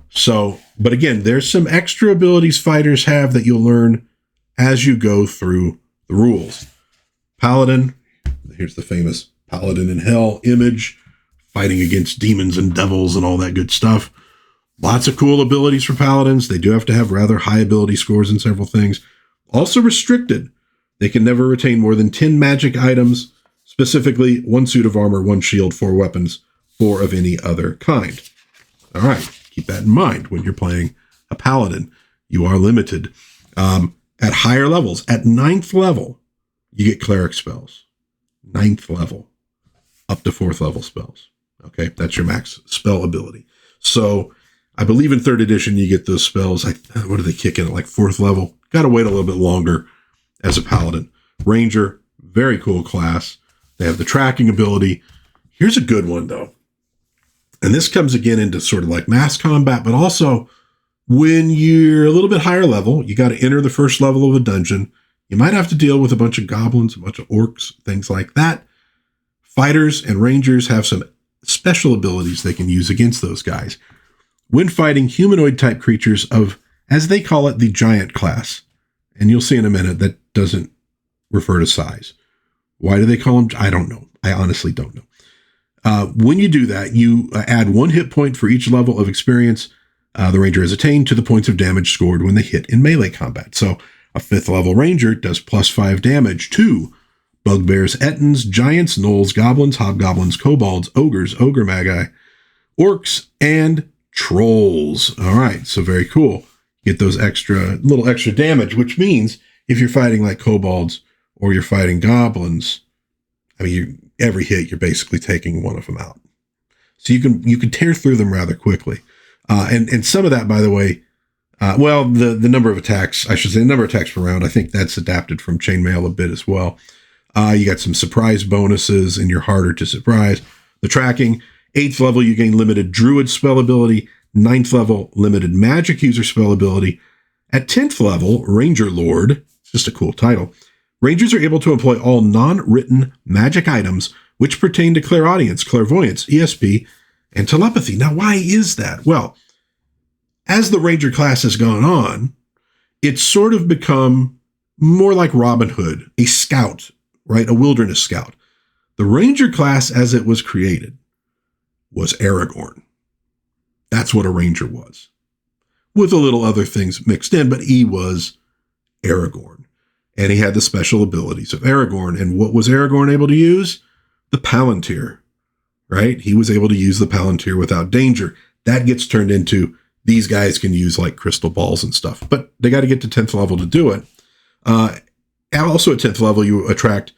A: So, but again, there's some extra abilities fighters have that you'll learn as you go through the rules. Paladin, here's the famous Paladin in Hell image, fighting against demons and devils and all that good stuff. Lots of cool abilities for Paladins. They do have to have rather high ability scores in several things. Also restricted. They can never retain more than 10 magic items, specifically 1 suit of armor, 1 shield, 4 weapons, 4 of any other kind. All right, keep that in mind when you're playing a Paladin. You are limited. At higher levels, at 9th level, you get cleric spells. 9th level, up to 4th level spells. Okay, that's your max spell ability. So I believe in 3rd edition, you get those spells. What do they kick in at like 4th level? Got to wait a little bit longer as a Paladin. Ranger, very cool class. They have the tracking ability. Here's a good one, though. And this comes again into sort of like mass combat, but also when you're a little bit higher level, you got to enter the first level of a dungeon. You might have to deal with a bunch of goblins, a bunch of orcs, things like that. Fighters and rangers have some special abilities they can use against those guys. When fighting humanoid-type creatures of, as they call it, the giant class, and you'll see in a minute that doesn't refer to size. Why do they call them? I don't know. I honestly don't know. When you do that, you add 1 hit point for each level of experience the ranger has attained to the points of damage scored when they hit in melee combat. So a 5th level ranger does +5 damage to bugbears, ettins, giants, gnolls, goblins, hobgoblins, kobolds, ogres, ogre magi, orcs, and trolls. All right, so very cool. Get those little extra damage, which means if you're fighting like kobolds or you're fighting goblins, I mean, every hit you're basically taking one of them out. So you can tear through them rather quickly. And some of that, by the way, the number of attacks, I should say, the number of attacks per round, I think that's adapted from Chainmail a bit as well. You got some surprise bonuses, and you're harder to surprise. The tracking, 8th level, you gain limited druid spell ability. 9th level, limited magic user spell ability. At 10th level, Ranger Lord, it's just a cool title. Rangers are able to employ all non-written magic items which pertain to clairaudience, clairvoyance, ESP, and telepathy. Now, why is that? Well, as the Ranger class has gone on, it's sort of become more like Robin Hood, a scout, right? A wilderness scout. The Ranger class, as it was created, was Aragorn. That's what a Ranger was, with a little other things mixed in, but he was Aragorn. And he had the special abilities of Aragorn. And what was Aragorn able to use? The Palantir, right? He was able to use the Palantir without danger. That gets turned into, these guys can use like crystal balls and stuff, but they got to get to 10th level to do it. Also at 10th level, you attract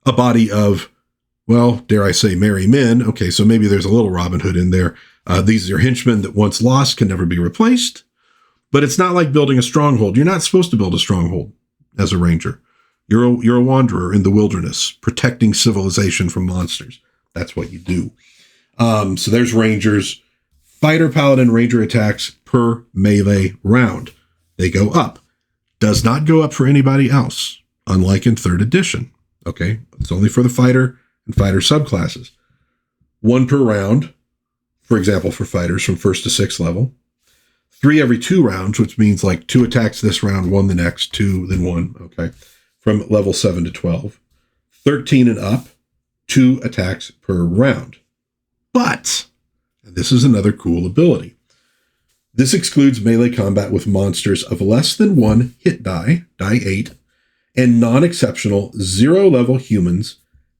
A: a body of, well, dare I say, merry men. Okay, so maybe there's a little Robin Hood in there. These are henchmen that once lost can never be replaced. But it's not like building a stronghold. You're not supposed to build a stronghold as a ranger. You're a wanderer in the wilderness, protecting civilization from monsters. That's what you do. So there's rangers. Fighter, paladin, ranger attacks per melee round. They go up. Does not go up for anybody else, unlike in 3rd edition. Okay, it's only for the fighter and fighter subclasses. 1 per round, for example, for fighters from 1st to 6th level. 3 every 2 rounds, which means like 2 attacks this round, 1 the next, 2, then 1. Okay, from level 7 to 12. 13 and up, 2 attacks per round. But, and this is another cool ability, this excludes melee combat with monsters of less than 1 hit die, die 8, and non-exceptional 0-level humans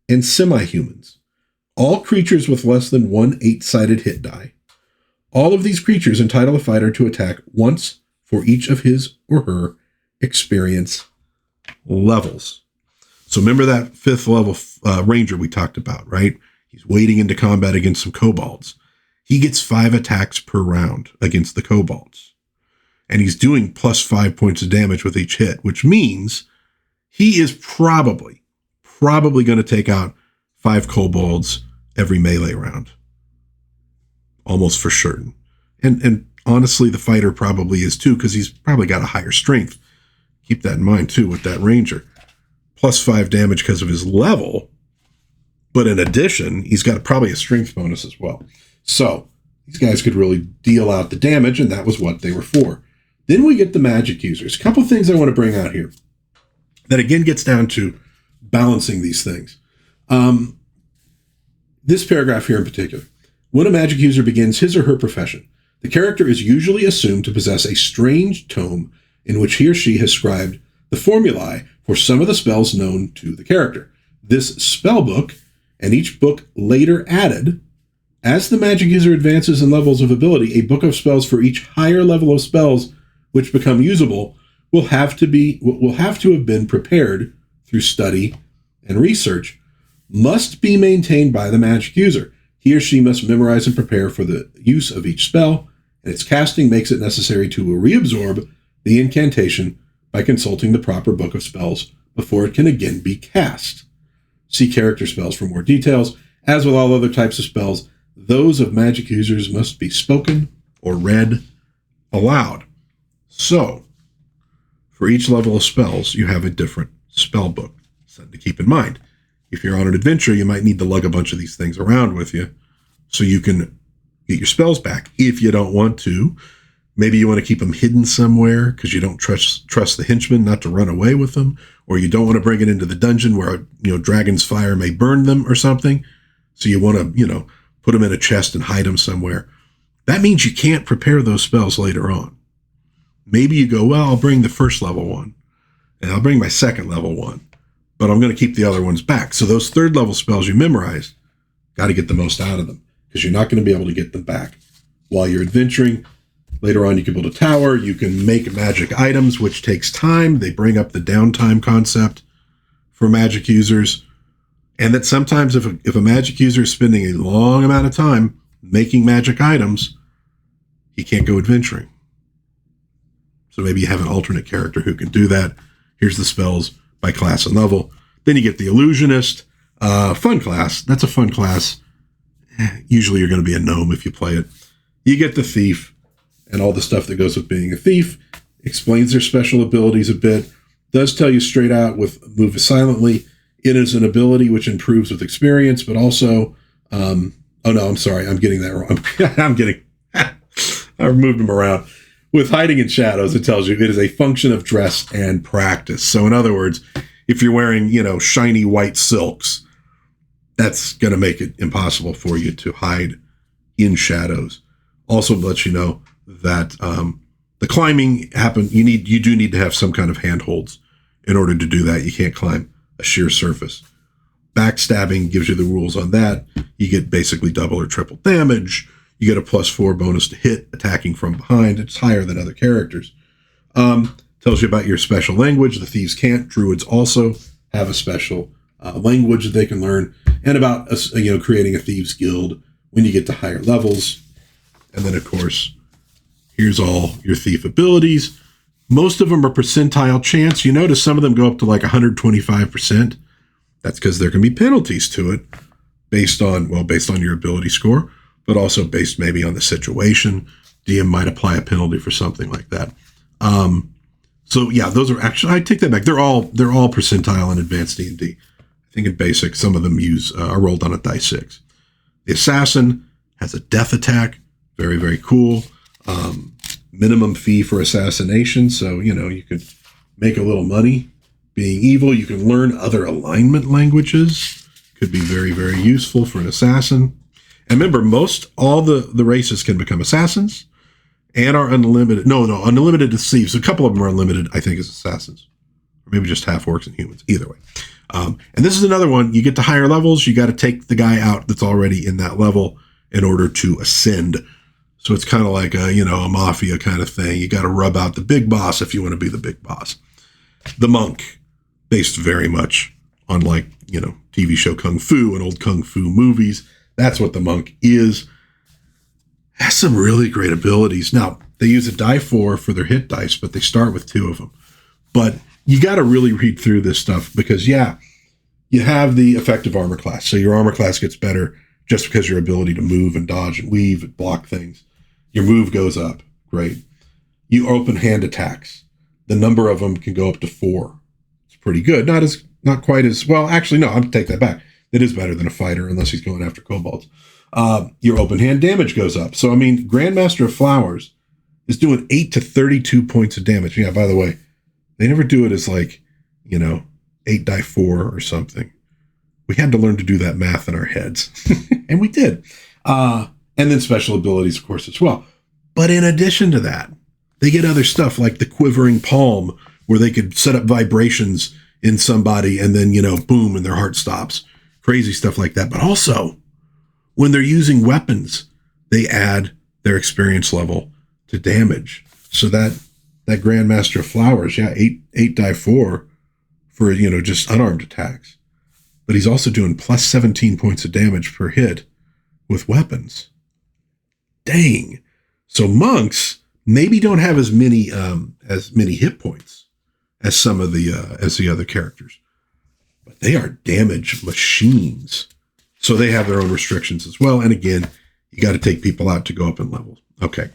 A: and semi-humans. All creatures with less than 1 8-sided hit die. All of these creatures entitle a fighter to attack once for each of his or her experience levels. So remember that 5th level ranger we talked about, right? He's wading into combat against some kobolds. He gets 5 attacks per round against the kobolds. And he's doing +5 points of damage with each hit, which means he is probably going to take out 5 kobolds every melee round. Almost for certain. And honestly, the fighter probably is too, because he's probably got a higher strength. Keep that in mind too with that ranger. +5 damage because of his level. But in addition, he's got probably a strength bonus as well. So these guys could really deal out the damage, and that was what they were for. Then we get the magic users. A couple things I want to bring out here that again gets down to balancing these things. This paragraph here in particular. When a magic user begins his or her profession, the character is usually assumed to possess a strange tome in which he or she has scribed the formulae for some of the spells known to the character. This spell book, and each book later added, as the magic user advances in levels of ability, a book of spells for each higher level of spells which become usable will have to have been prepared through study and research, must be maintained by the magic user. He or she must memorize and prepare for the use of each spell, and its casting makes it necessary to reabsorb the incantation by consulting the proper book of spells before it can again be cast. See character spells for more details. As with all other types of spells, those of magic users must be spoken or read aloud. So, for each level of spells, you have a different spell book. Something to keep in mind. If you're on an adventure, you might need to lug a bunch of these things around with you so you can get your spells back. If you don't want to, maybe you want to keep them hidden somewhere because you don't trust the henchman not to run away with them, or you don't want to bring it into the dungeon where, dragon's fire may burn them or something. So you want to, put them in a chest and hide them somewhere. That means you can't prepare those spells later on. Maybe you go, well, I'll bring the first level one and I'll bring my second level one, but I'm going to keep the other ones back. So those third level spells you memorized, got to get the most out of them because you're not going to be able to get them back while you're adventuring. Later on, you can build a tower. You can make magic items, which takes time. They bring up the downtime concept for magic users. And that sometimes if a magic user is spending a long amount of time making magic items, he can't go adventuring. So maybe you have an alternate character who can do that. Here's the spells by class and level. Then you get the illusionist, fun class. That's a fun class. Usually you're going to be a gnome if you play it. You get the thief and all the stuff that goes with being a thief. Explains their special abilities a bit. Does tell you straight out with move silently. It is an ability which improves with experience, but also, oh no, I'm sorry. I'm getting that wrong. I've moved them around. With hiding in shadows, it tells you it is a function of dress and practice. So in other words, if you're wearing, shiny white silks, that's going to make it impossible for you to hide in shadows. Also lets you know that the climbing you do need to have some kind of handholds in order to do that. You can't climb a sheer surface. Backstabbing gives you the rules on that. You get basically double or triple damage. You get a +4 bonus to hit attacking from behind. It's higher than other characters. Tells you about your special language. The thieves can't. Druids also have a special language that they can learn, and about creating a thieves guild when you get to higher levels. And then of course, here's all your thief abilities. Most of them are percentile chance. You notice some of them go up to like 125%. That's because there can be penalties to it based on your ability score, but also based maybe on the situation. DM might apply a penalty for something like that. So yeah, those are actually, I take that back. They're all percentile in advanced D&D. I think in basic, some of them are rolled on a dice 6. The assassin has a death attack. Very, very cool. Minimum fee for assassination. So, you could make a little money being evil. You can learn other alignment languages. Could be very, very useful for an assassin. And remember, all the races can become assassins and are unlimited. No, unlimited as thieves. A couple of them are unlimited, I think, as assassins. Or maybe just half orcs and humans. Either way. And this is another one. You get to higher levels. You got to take the guy out that's already in that level in order to ascend. So it's kind of like a mafia kind of thing. You got to rub out the big boss if you want to be the big boss. The monk, based very much on TV show Kung Fu and old Kung Fu movies. That's what the monk is. Has some really great abilities. Now, they use a die 4 for their hit dice, but they start with 2 of them. But you got to really read through this stuff because, you have the effective armor class. So your armor class gets better just because your ability to move and dodge and weave and block things. Your move goes up. Great. You open hand attacks. The number of them can go up to 4. It's pretty good. Not quite as well. Actually, no, I'm take that back. It is better than a fighter unless he's going after kobolds. Your open hand damage goes up. So, I mean, Grandmaster of Flowers is doing 8 to 32 points of damage. Yeah, by the way, they never do it as like, 8 die 4 or something. We had to learn to do that math in our heads. And we did. And then special abilities, of course, as well. But in addition to that, they get other stuff like the Quivering Palm, where they could set up vibrations in somebody and then, boom, and their heart stops. Crazy stuff like that. But also, when they're using weapons, they add their experience level to damage. So that Grandmaster of Flowers, 8 die 4 for, just unarmed attacks. But he's also doing plus 17 points of damage per hit with weapons. Dang. So monks maybe don't have as many hit points as some of the other characters, but they are damage machines. So they have their own restrictions as well. And again, you got to take people out to go up in levels. Okay.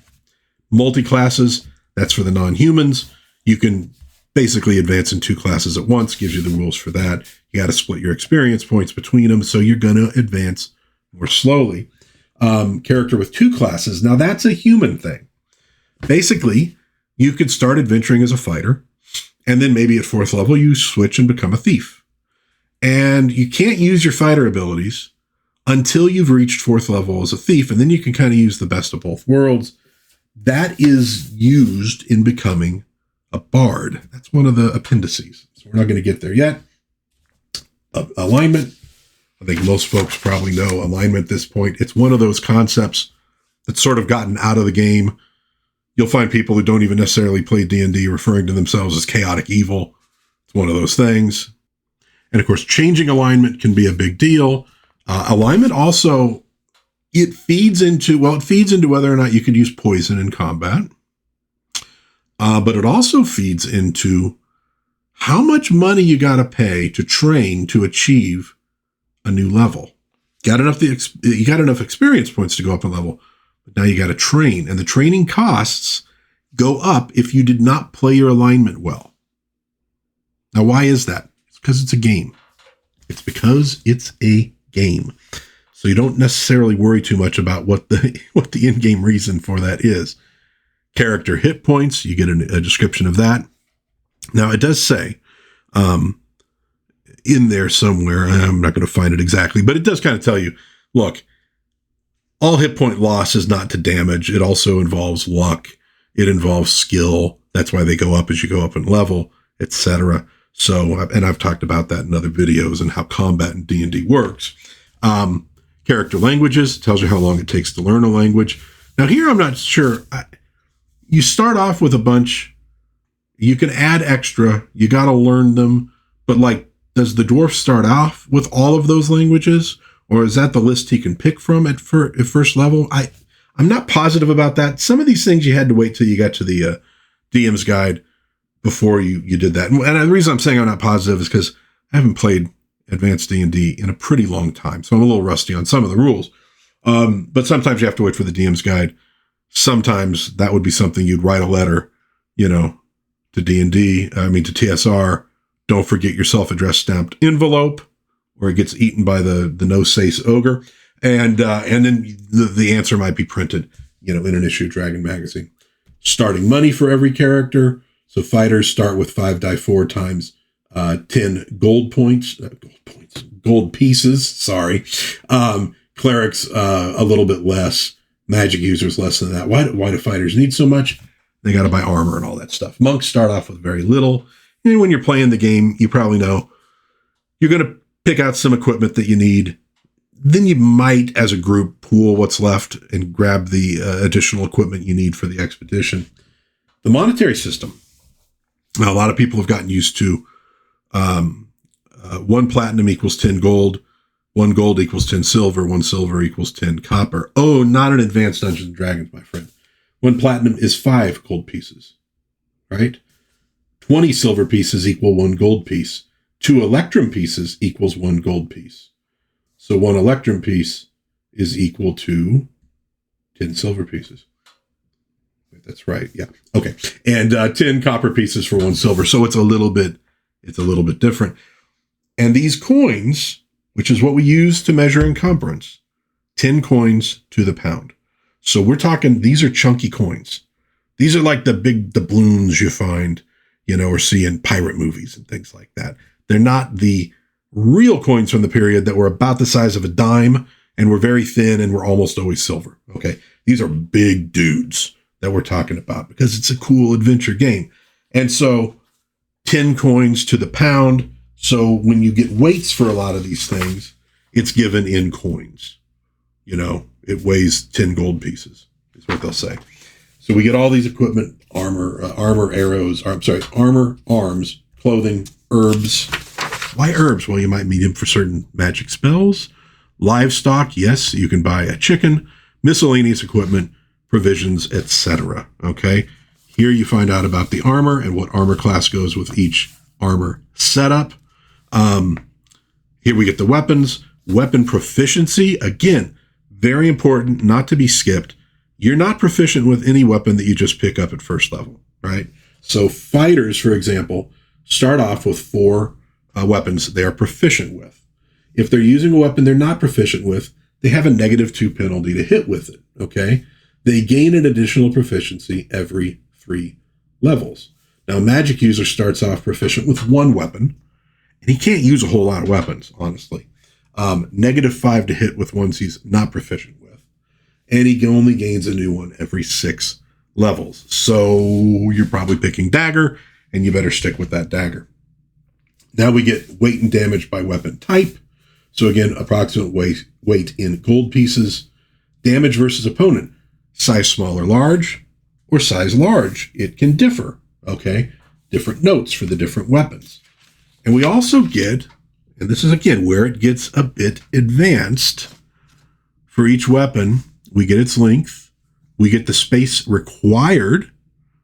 A: Multi-classes, that's for the non-humans. You can basically advance in 2 classes at once, gives you the rules for that. You got to split your experience points between them, so you're going to advance more slowly. Character with 2 classes, now that's a human thing. Basically, you could start adventuring as a fighter, and then maybe at 4th level, you switch and become a thief. And you can't use your fighter abilities until you've reached 4th level as a thief, and then you can kind of use the best of both worlds. That is used in becoming a bard. That's one of the appendices. So we're not going to get there yet. Alignment. I think most folks probably know alignment at this point. It's one of those concepts that's sort of gotten out of the game. You'll find people who don't even necessarily play D&D referring to themselves as chaotic evil. It's one of those things. And of course, changing alignment can be a big deal. Alignment also, it feeds into whether or not you could use poison in combat. But it also feeds into how much money you got to pay to train to achieve a new level. You got enough experience points to go up a level, but now you got to train, and the training costs go up if you did not play your alignment well. Now, why is that? It's because it's a game. It's because it's a game. So you don't necessarily worry too much about what the in-game reason for that is. Character hit points, you get a description of that. Now, it does say in there somewhere, I'm not going to find it exactly, but it does kind of tell you, look, all hit point loss is not to damage. It also involves luck. It involves skill. That's why they go up as you go up in level, etc. So, and I've talked about that in other videos and how combat in D&D works. Character languages tells you how long it takes to learn a language. Now here, I'm not sure. You start off with a bunch. You can add extra. You got to learn them. But does the dwarf start off with all of those languages? Or is that the list he can pick from at first level? I'm not positive about that. Some of these things you had to wait till you got to the DM's guide before you did that. And the reason I'm saying I'm not positive is because I haven't played Advanced D&D in a pretty long time. So I'm a little rusty on some of the rules. But sometimes you have to wait for the DM's guide. Sometimes that would be something you'd write a letter, to D&D, to TSR. Don't forget your self-addressed stamped envelope, or it gets eaten by the no-sace ogre. And then the answer might be printed, in an issue of Dragon Magazine. Starting money for every character. So fighters start with 5 die 4 times 10 gold pieces. Sorry. Clerics, a little bit less. Magic users less than that. Why do fighters need so much? They got to buy armor and all that stuff. Monks start off with very little. And when you're playing the game, you probably know you're going to pick out some equipment that you need. Then you might, as a group, pool what's left and grab the additional equipment you need for the expedition. The monetary system. Now, a lot of people have gotten used to 1 platinum equals 10 gold, 1 gold equals 10 silver, 1 silver equals 10 copper. Oh, not in Advanced Dungeons and Dragons, my friend. 1 platinum is 5 gold pieces, right? 20 silver pieces equal 1 gold piece. 2 electrum pieces equals 1 gold piece. So 1 electrum piece is equal to 10 silver pieces. That's right. Yeah. Okay. And 10 copper pieces for 1 silver. So it's a little bit different. And these coins which is what we use to measure encumbrance. 10 coins to the pound. So we're talking, these are chunky coins. These are like the big doubloons you find, or see in pirate movies and things like that. They're not the real coins from the period that were about the size of a dime and were very thin and were almost always silver. Okay. These are big dudes that we're talking about because it's a cool adventure game. And so 10 coins to the pound. So when you get weights for a lot of these things, it's given in coins. It weighs 10 gold pieces is what they'll say. So we get all these equipment, armor, arms, clothing, herbs. Why herbs? Well, you might need them for certain magic spells. Livestock, yes, you can buy a chicken, miscellaneous equipment, provisions, etc. Okay, here you find out about the armor and what armor class goes with each armor setup. Here we get the weapons, weapon proficiency. Again, very important, not to be skipped. You're not proficient with any weapon that you just pick up at first level, right? So fighters, for example, start off with 4 weapons they are proficient with. If they're using a weapon they're not proficient with, they have a -2 penalty to hit with it, okay? They gain an additional proficiency every 3 levels. Now, a magic user starts off proficient with 1 weapon, and he can't use a whole lot of weapons, honestly. -5 to hit with ones he's not proficient with. And he only gains a new one every 6 levels. So you're probably picking dagger, and you better stick with that dagger. Now we get weight and damage by weapon type. So again, approximate weight in gold pieces. Damage versus opponent. Size small or large, or size large. It can differ, okay? Different notes for the different weapons. And we also get, and this is again where it gets a bit advanced, for each weapon, we get its length, we get the space required.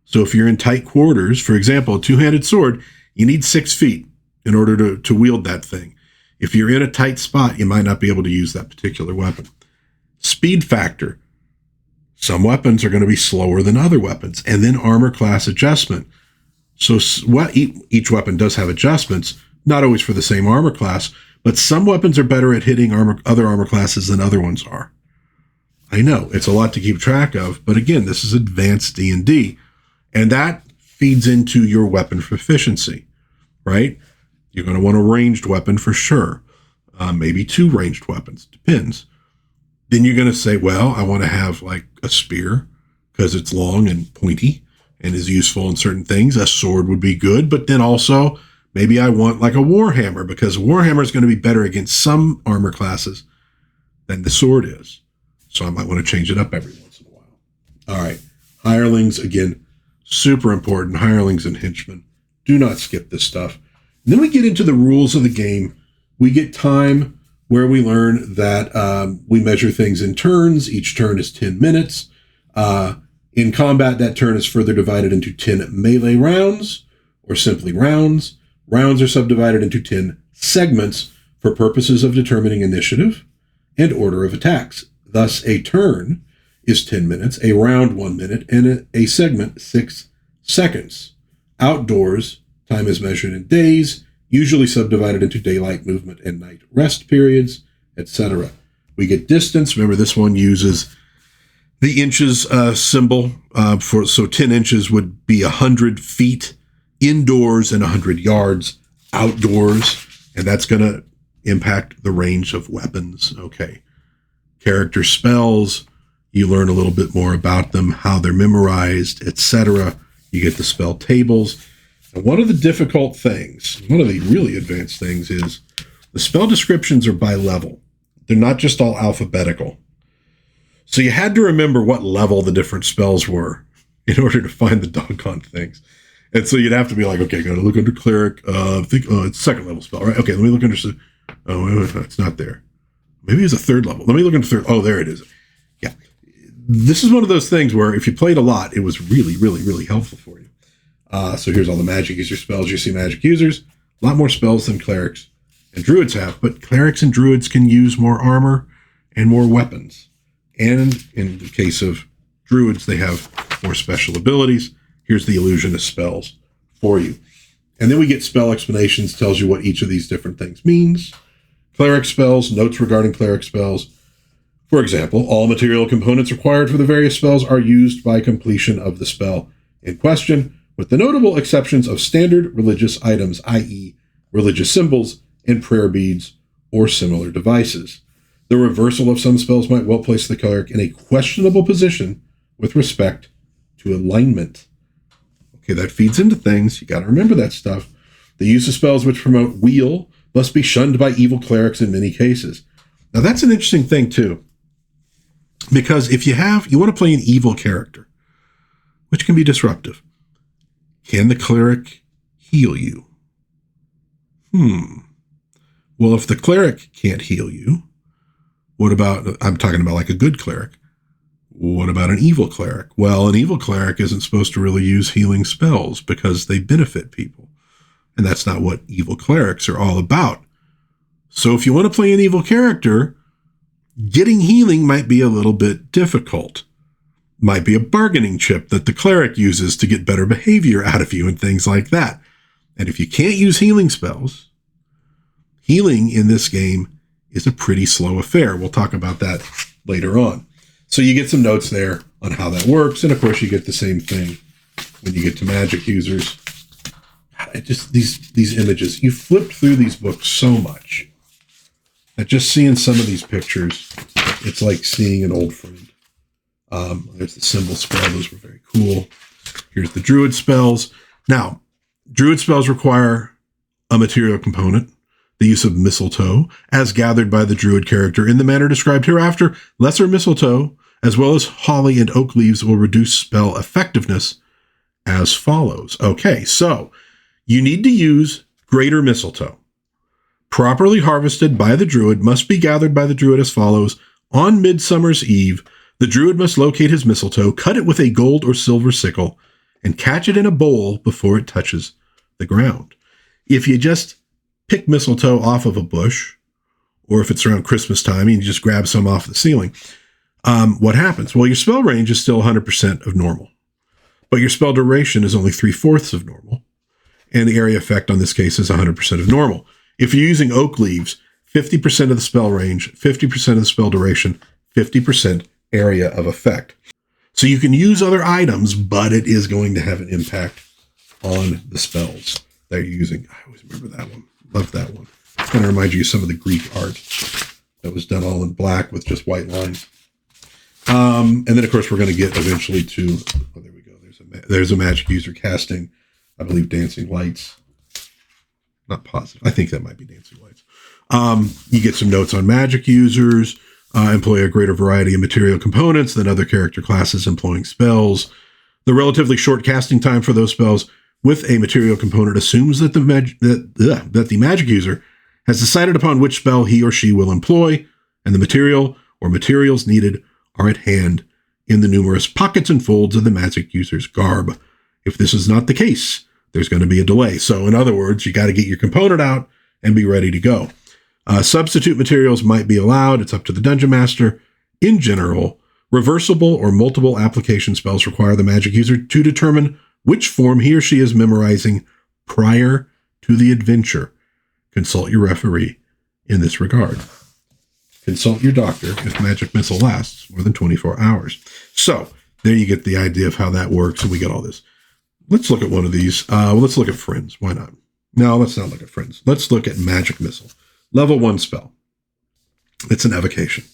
A: So if you're in tight quarters, for example, a 2-handed sword, you need 6 feet in order to wield that thing. If you're in a tight spot, you might not be able to use that particular weapon. Speed factor. Some weapons are going to be slower than other weapons. And then armor class adjustment. So each weapon does have adjustments, not always for the same armor class, but some weapons are better at hitting other armor classes than other ones are. I know, it's a lot to keep track of, but again, this is advanced D&D. And that feeds into your weapon proficiency, right? You're going to want a ranged weapon for sure. Maybe 2 ranged weapons, depends. Then you're going to say, well, I want to have like a spear because it's long and pointy and is useful in certain things. A sword would be good, but then also maybe I want like a warhammer because a warhammer is going to be better against some armor classes than the sword is. So I might want to change it up every once in a while. All right. Hirelings, again, super important. Hirelings and henchmen. Do not skip this stuff. And then we get into the rules of the game. We get time where we learn that we measure things in turns. Each turn is 10 minutes. In combat, that turn is further divided into 10 melee rounds, or simply rounds. Rounds are subdivided into 10 segments for purposes of determining initiative and order of attacks. Thus, a turn is 10 minutes, a round 1 minute, and a segment 6 seconds. Outdoors, time is measured in days, usually subdivided into daylight movement and night rest periods, etc. We get distance. Remember, this one uses the inches symbol. So 10 inches would be 100 feet indoors and 100 yards outdoors. And that's going to impact the range of weapons. Okay. Character spells. You learn a little bit more about them, how they're memorized, etc. You get the spell tables. And one of the difficult things, one of the really advanced things is the spell descriptions are by level. They're not just all alphabetical. So you had to remember what level the different spells were in order to find the doggone things. And so you'd have to be like, okay, got to look under cleric. It's 2nd level spell, right? Okay, let me look under. Oh, it's not there. Maybe it's a 3rd level. Let me look under 3rd. Oh, there it is. Yeah. This is one of those things where if you played a lot, it was really, really, really helpful for you. So here's all the magic user spells. You see magic users, a lot more spells than clerics and druids have, but clerics and druids can use more armor and more weapons. And in the case of druids, they have more special abilities. Here's the illusionist spells for you. And then we get spell explanations, tells you what each of these different things means. Cleric spells, notes regarding cleric spells. For example, all material components required for the various spells are used by completion of the spell in question, with the notable exceptions of standard religious items, i.e. religious symbols and prayer beads or similar devices. The reversal of some spells might well place the cleric in a questionable position with respect to alignment. Okay, that feeds into things. You got to remember that stuff. The use of spells which promote weal must be shunned by evil clerics in many cases. Now, that's an interesting thing, too. Because if you want to play an evil character, which can be disruptive, can the cleric heal you? Well, if the cleric can't heal you, what about, I'm talking about like a good cleric. What about an evil cleric? Well, an evil cleric isn't supposed to really use healing spells because they benefit people. And that's not what evil clerics are all about. So if you want to play an evil character, getting healing might be a little bit difficult. Might be a bargaining chip that the cleric uses to get better behavior out of you and things like that. And if you can't use healing spells, healing in this game is a pretty slow affair. We'll talk about that later on. So you get some notes there on how that works. And of course, you get the same thing when you get to magic users. Just these images. You flipped through these books so much that just seeing some of these pictures, it's like seeing an old friend. There's the symbol spell. Those were very cool. Here's the druid spells. Now, druid spells require a material component, the use of mistletoe, as gathered by the druid character in the manner described hereafter. Lesser mistletoe, as well as holly and oak leaves, will reduce spell effectiveness as follows. Okay, so you need to use greater mistletoe. Properly harvested by the druid must be gathered by the druid as follows. On Midsummer's Eve, the druid must locate his mistletoe, cut it with a gold or silver sickle, and catch it in a bowl before it touches the ground. If you just pick mistletoe off of a bush, or if it's around Christmas time, and you just grab some off the ceiling, what happens? Well, your spell range is still 100% of normal, but your spell duration is only 3/4 of normal, and the area effect on this case is 100% of normal. If you're using oak leaves, 50% of the spell range, 50% of the spell duration, 50% area of effect. So you can use other items, but it is going to have an impact on the spells that you're using. I always remember that one. Love that one. It's going to remind you of some of the Greek art that was done all in black with just white lines. And then, of course, we're going to get eventually to, oh, there we go. There's a magic user casting, I believe, Dancing Lights. Not positive. I think that might be Dancing Lights. You get some notes on magic users, employ a greater variety of material components than other character classes employing spells. The relatively short casting time for those spells with a material component assumes that the magic user has decided upon which spell he or she will employ, and the material or materials needed are at hand in the numerous pockets and folds of the magic user's garb. If this is not the case, there's going to be a delay. So in other words, you got to get your component out and be ready to go. Substitute materials might be allowed. It's up to the dungeon master. In general, reversible or multiple application spells require the magic user to determine which form he or she is memorizing prior to the adventure. Consult your referee in this regard. Consult your doctor if magic missile lasts more than 24 hours. So there you get the idea of how that works, and we get all this. Let's look at one of these. Let's look at Friends. Why not? No, let's not look at Friends. Let's look at Magic Missile. Level 1 spell. It's an evocation.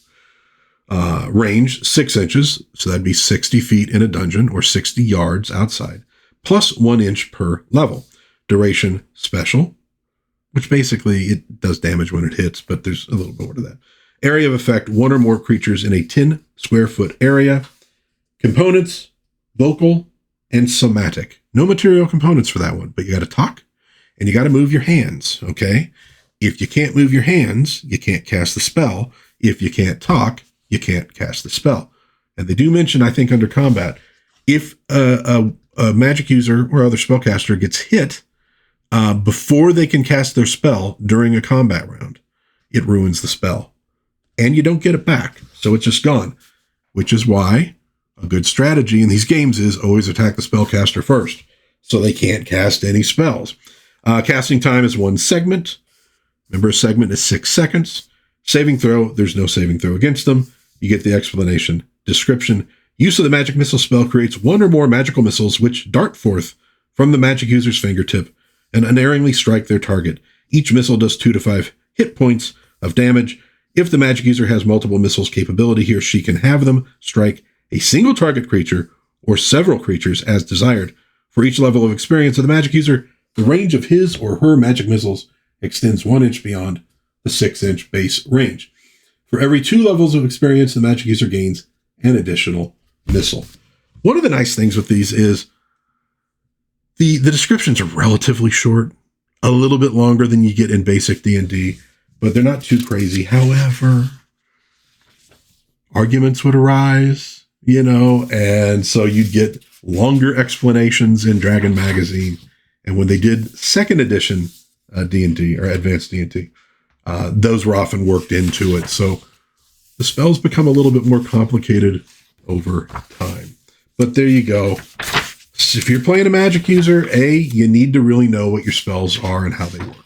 A: Range 6 inches, so that'd be 60 feet in a dungeon or 60 yards outside, plus 1 inch per level. Duration special, which basically it does damage when it hits, but there's a little more to that. Area of effect, 1 or more creatures in a 10 square foot area. Components, vocal and somatic. No material components for that one, but you got to talk and you got to move your hands, okay? If you can't move your hands, you can't cast the spell. If you can't talk, you can't cast the spell. And they do mention, I think, under combat, if a magic user or other spellcaster gets hit before they can cast their spell during a combat round, it ruins the spell. And you don't get it back, so it's just gone. Which is why a good strategy in these games is always attack the spellcaster first, so they can't cast any spells. Casting time is 1 segment. Remember, a segment is 6 seconds. Saving throw, there's no saving throw against them. You get the explanation. Description. Use of the magic missile spell creates one or more magical missiles which dart forth from the magic user's fingertip and unerringly strike their target. Each missile does 2 to 5 hit points of damage. If the magic user has multiple missiles capability, he or she can have them strike a single target creature or several creatures as desired. For each level of experience of the magic user, the range of his or her magic missiles extends 1 inch beyond the 6-inch base range. For every 2 levels of experience, the magic user gains an additional missile. One of the nice things with these is the descriptions are relatively short, a little bit longer than you get in basic D&D, but they're not too crazy. However, arguments would arise, and so you'd get longer explanations in Dragon Magazine. And when they did 2nd edition D&D or Advanced D&D, those were often worked into it. So the spells become a little bit more complicated over time. But there you go. If you're playing a magic user, A, you need to really know what your spells are and how they work.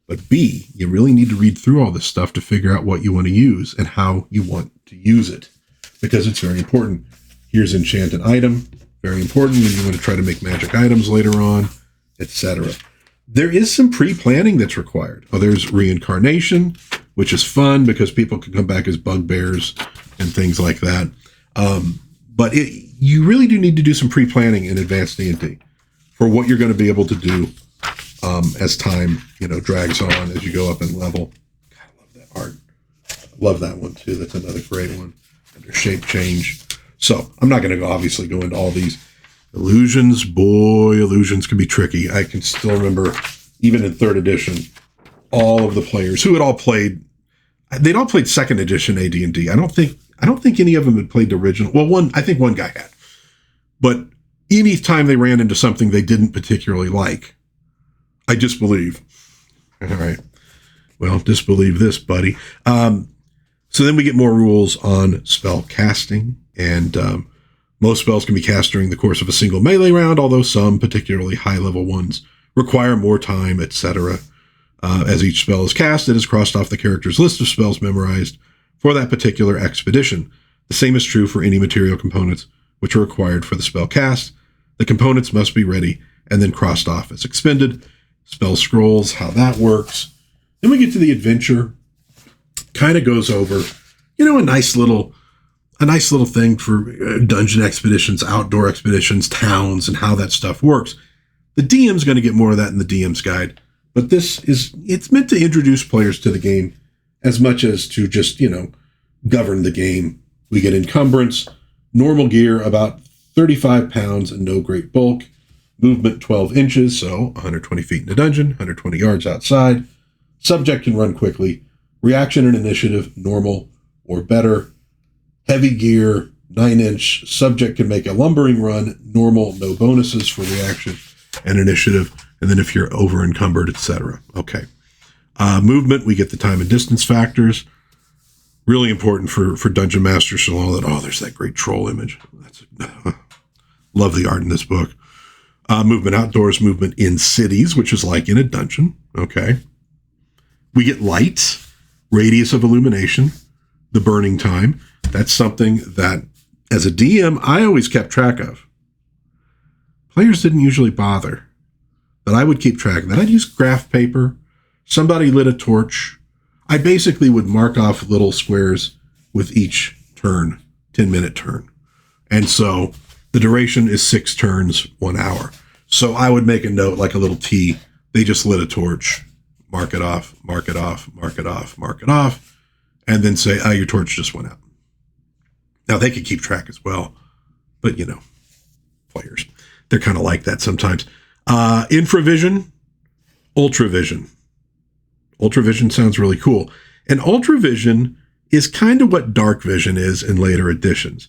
A: But B, you really need to read through all this stuff to figure out what you want to use and how you want to use it, because it's very important. Here's enchant an item. Very important when you want to try to make magic items later on, etc. There is some pre-planning that's required. There's reincarnation, which is fun because people can come back as bugbears and things like that. But you really do need to do some pre-planning in Advanced D&D for what you're going to be able to do as time, drags on, as you go up in level. God, I love that art. Love that one too. That's another great one. Under shape change. So I'm not going to obviously go into all these illusions. Boy, illusions can be tricky. I can still remember, even in 3rd edition, all of the players who had all played. They'd all played 2nd edition AD&D. I don't think any of them had played the original. Well, I think one guy had. But any time they ran into something they didn't particularly like, I disbelieve. All right. Well, disbelieve this, buddy. So then we get more rules on spell casting, and most spells can be cast during the course of a single melee round, although some, particularly high-level ones, require more time, etc. As each spell is cast, it is crossed off the character's list of spells memorized for that particular expedition. The same is true for any material components which are required for the spell cast. The components must be ready and then crossed off as expended. Spell scrolls, how that works. Then we get to the adventure. Kind of goes over, a nice little thing for dungeon expeditions, outdoor expeditions, towns, and how that stuff works. The DM's going to get more of that in the DM's guide, but it's meant to introduce players to the game as much as to just, govern the game. We get encumbrance, normal gear, about 35 pounds and no great bulk, movement 12 inches, so 120 feet in a dungeon, 120 yards outside. Subject can run quickly. Reaction and initiative, normal or better. Heavy gear, 9-inch. Subject can make a lumbering run, normal, no bonuses for reaction and initiative. And then if you're over encumbered, etc. Okay. Movement, we get the time and distance factors. Really important for dungeon masters to know that, there's that great troll image. Love the art in this book. Movement outdoors, movement in cities, which is like in a dungeon. Okay. We get lights, radius of illumination, the burning time. That's something that, as a DM, I always kept track of. Players didn't usually bother, but I would keep track of that. I'd use graph paper. Somebody lit a torch. I basically would mark off little squares with each turn, 10-minute turn. And so the duration is 6 turns, 1 hour. So I would make a note, like a little T. They just lit a torch. Mark it off, mark it off, mark it off, mark it off, and then say, your torch just went out. Now, they could keep track as well, but, players, they're kind of like that sometimes. Infravision, ultravision. Ultravision sounds really cool. And ultravision is kind of what dark vision is in later editions.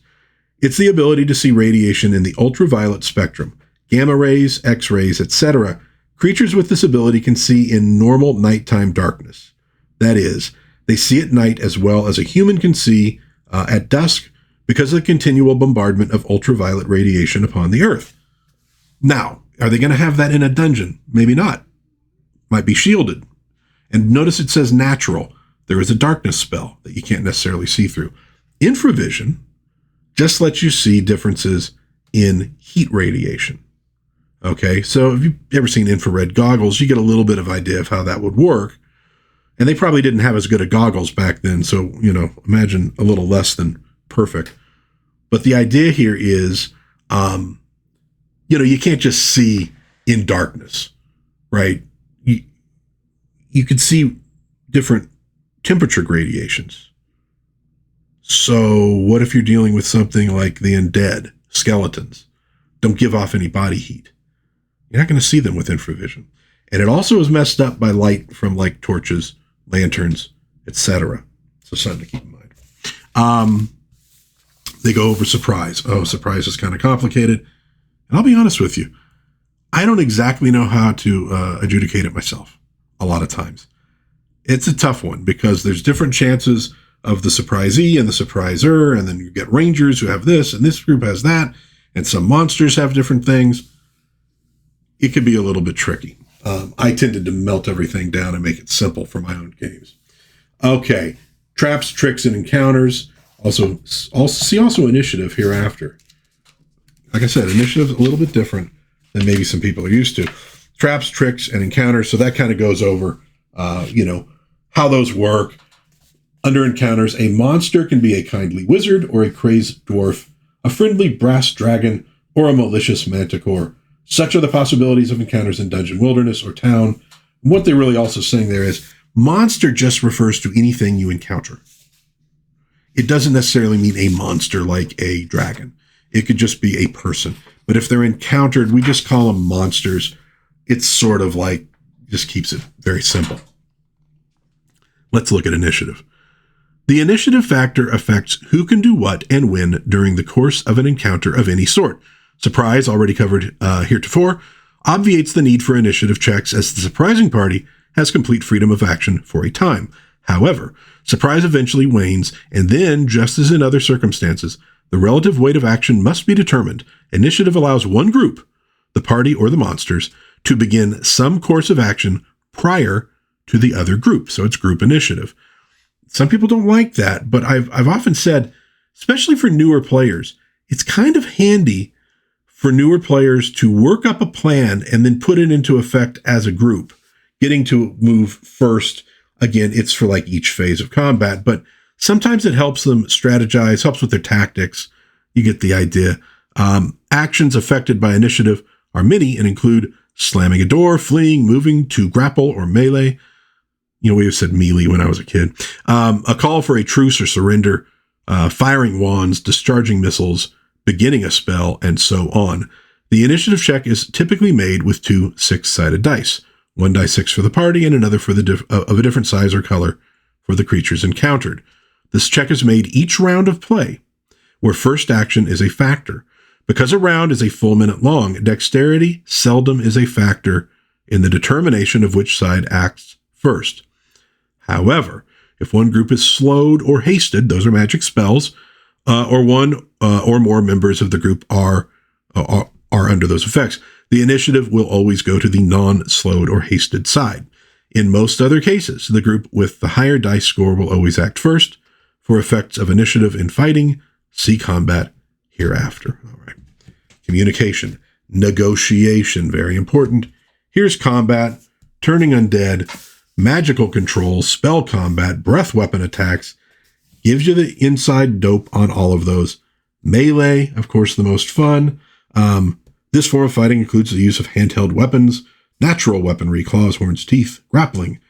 A: It's the ability to see radiation in the ultraviolet spectrum, gamma rays, X-rays, etc. Creatures with this ability can see in normal nighttime darkness. That is, they see at night as well as a human can see at dusk because of the continual bombardment of ultraviolet radiation upon the Earth. Now, are they going to have that in a dungeon? Maybe not. Might be shielded. And notice it says natural. There is a darkness spell that you can't necessarily see through. Infravision just lets you see differences in heat radiation. Okay, so if you've ever seen infrared goggles, you get a little bit of idea of how that would work. And they probably didn't have as good a goggles back then, so, imagine a little less than perfect. But the idea here is, you can't just see in darkness, right? You could see different temperature gradations. So what if you're dealing with something like the undead, skeletons? Don't give off any body heat. You're not going to see them with infravision. And it also is messed up by light from like torches, lanterns, etc. So something to keep in mind. They go over surprise. Oh, surprise is kind of complicated. And I'll be honest with you, I don't exactly know how to adjudicate it myself a lot of times. It's a tough one because there's different chances of the surprisee and the surpriser, and then you get rangers who have this, and this group has that, and some monsters have different things. It could be a little bit tricky. I tended to melt everything down and make it simple for my own games. Okay, traps, tricks, and encounters. Also initiative hereafter. Like I said, initiative a little bit different than maybe some people are used to. Traps, tricks, and encounters. So that kind of goes over, how those work. Under encounters, a monster can be a kindly wizard or a crazed dwarf, a friendly brass dragon, or a malicious manticore. Such are the possibilities of encounters in dungeon, wilderness, or town. And what they're really also saying there is monster just refers to anything you encounter. It doesn't necessarily mean a monster like a dragon. It could just be a person. But if they're encountered, we just call them monsters. It's sort of like, just keeps it very simple. Let's look at initiative. The initiative factor affects who can do what and when during the course of an encounter of any sort. Surprise, already covered heretofore, obviates the need for initiative checks as the surprising party has complete freedom of action for a time. However, surprise eventually wanes, and then, just as in other circumstances, the relative weight of action must be determined. Initiative allows one group, the party or the monsters, to begin some course of action prior to the other group. So it's group initiative. Some people don't like that, but I've often said, especially for newer players, it's kind of handy for newer players to work up a plan and then put it into effect as a group. Getting to move first, again, it's for like each phase of combat, but sometimes it helps them strategize, helps with their tactics. You get the idea. Actions affected by initiative are many and include slamming a door, fleeing, moving to grapple or melee. We have said melee when I was a kid. A call for a truce or surrender, firing wands, discharging missiles, beginning a spell, and so on. The initiative check is typically made with 2 6-sided dice. One die 6 for the party and another for of a different size or color for the creatures encountered. This check is made each round of play, where first action is a factor. Because a round is a full minute long, dexterity seldom is a factor in the determination of which side acts first. However, if one group is slowed or hasted, those are magic spells, or one or more members of the group are under those effects, the initiative will always go to the non-slowed or hasted side. In most other cases, the group with the higher dice score will always act first. For effects of initiative in fighting, see combat hereafter. All right. Communication, negotiation, very important. Here's combat, turning undead, magical control, spell combat, breath weapon attacks. Gives you the inside dope on all of those. Melee, of course, the most fun. This form of fighting includes the use of handheld weapons, natural weaponry, claws, horns, teeth, grappling.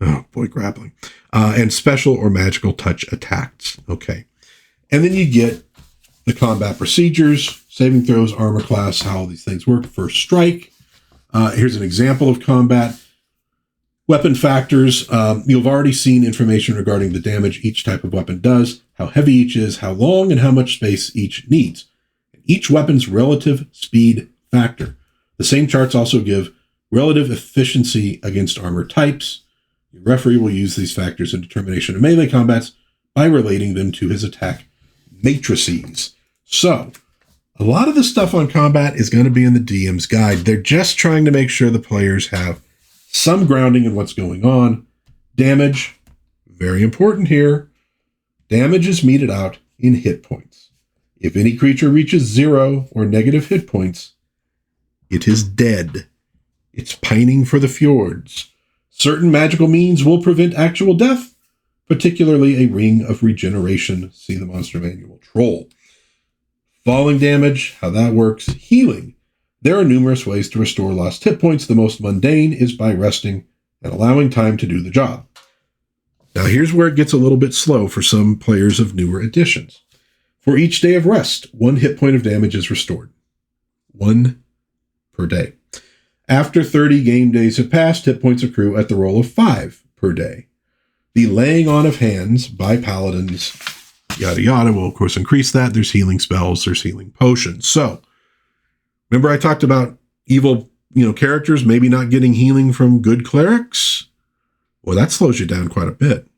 A: Oh boy, grappling. And special or magical touch attacks. Okay. And then you get the combat procedures, saving throws, armor class, how all these things work. First strike. Here's an example of combat. Weapon factors. You've already seen information regarding the damage each type of weapon does, how heavy each is, how long, and how much space each needs. Each weapon's relative speed factor. The same charts also give relative efficiency against armor types. Your referee will use these factors in determination of melee combats by relating them to his attack matrices. So, a lot of the stuff on combat is going to be in the DM's guide. They're just trying to make sure the players have some grounding in what's going on. Damage, very important here. Damage is meted out in hit points. If any creature reaches 0 or negative hit points, it is dead. It's pining for the fjords. Certain magical means will prevent actual death, particularly a ring of regeneration. See the Monster Manual. Troll. Falling damage, how that works. Healing. There are numerous ways to restore lost hit points. The most mundane is by resting and allowing time to do the job. Now here's where it gets a little bit slow for some players of newer editions. For each day of rest, 1 hit point of damage is restored. 1 per day. After 30 game days have passed, hit points accrue at the roll of 5 per day. The laying on of hands by paladins, yada yada, will of course increase that. There's healing spells, there's healing potions. So, remember I talked about evil, characters maybe not getting healing from good clerics? Well, that slows you down quite a bit.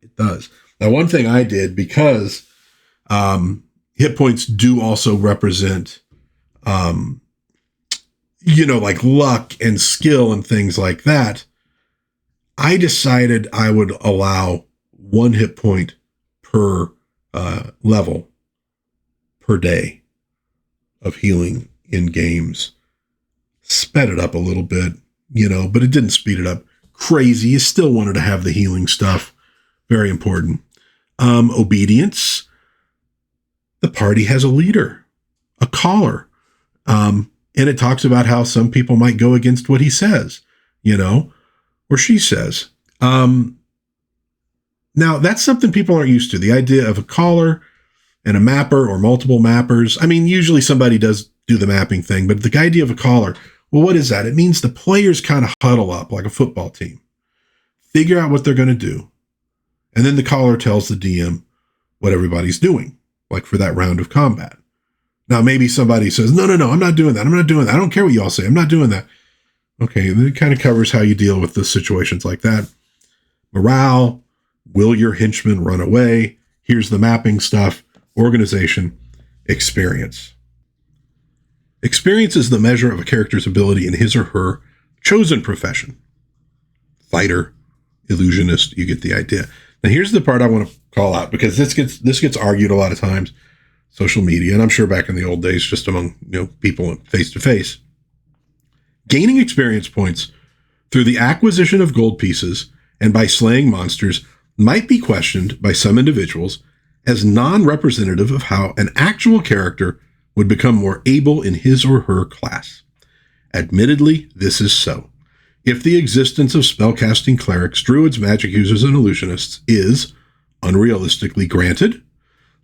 A: It does. Now, one thing I did, because hit points do also represent, like luck and skill and things like that, I decided I would allow 1 hit point per level per day of healing in games. Sped it up a little bit, but it didn't speed it up crazy. You still wanted to have the healing stuff. Very important. Obedience. The party has a leader, a caller. And it talks about how some people might go against what he says, or she says. Now, that's something people aren't used to. The idea of a caller and a mapper or multiple mappers. I mean, usually somebody does do the mapping thing, but the idea of a caller, well, what is that? It means the players kind of huddle up like a football team, figure out what they're going to do, and then the caller tells the DM what everybody's doing, like for that round of combat. Now, maybe somebody says, no, I'm not doing that. I'm not doing that. I don't care what y'all say. I'm not doing that. Okay, it kind of covers how you deal with the situations like that. Morale, will your henchmen run away? Here's the mapping stuff. Organization, experience. Experience is the measure of a character's ability in his or her chosen profession. Fighter, illusionist, you get the idea. Now here's the part I want to call out, because this gets argued a lot of times, social media, and I'm sure back in the old days, just among people face to face. Gaining experience points through the acquisition of gold pieces and by slaying monsters might be questioned by some individuals as non-representative of how an actual character would become more able in his or her class. Admittedly, this is so. If the existence of spellcasting clerics, druids, magic users, and illusionists is unrealistically granted,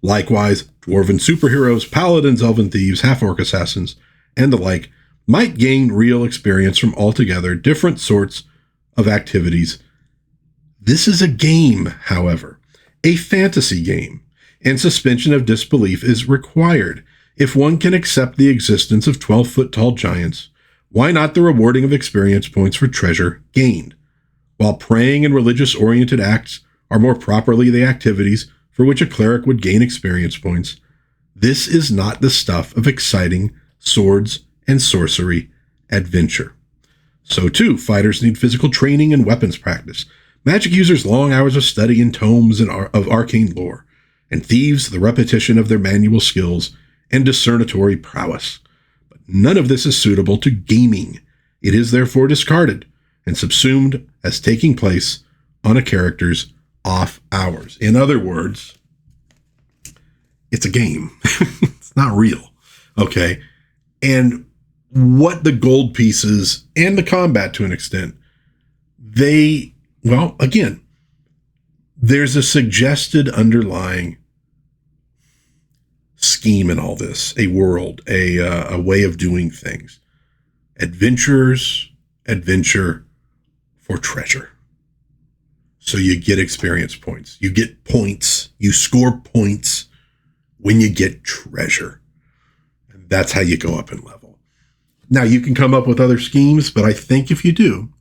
A: likewise, dwarven superheroes, paladins, elven thieves, half-orc assassins, and the like might gain real experience from altogether different sorts of activities. This is a game, however, a fantasy game, and suspension of disbelief is required. If one can accept the existence of 12-foot-tall giants, why not the rewarding of experience points for treasure gained? While praying and religious-oriented acts are more properly the activities for which a cleric would gain experience points, this is not the stuff of exciting swords and sorcery adventure. So too, fighters need physical training and weapons practice. Magic users long hours of study in tomes of arcane lore, and thieves the repetition of their manual skills and discernitory prowess. But none of this is suitable to gaming. It is therefore discarded and subsumed as taking place on a character's off hours. In other words, it's a game. It's not real. Okay. And what the gold pieces and the combat to an extent, again, there's a suggested underlying scheme in all this, a world, a way of doing things. Adventurers adventure for treasure. So you get experience points. You get points. You score points when you get treasure. And that's how you go up in level. Now, you can come up with other schemes, but I think if you do,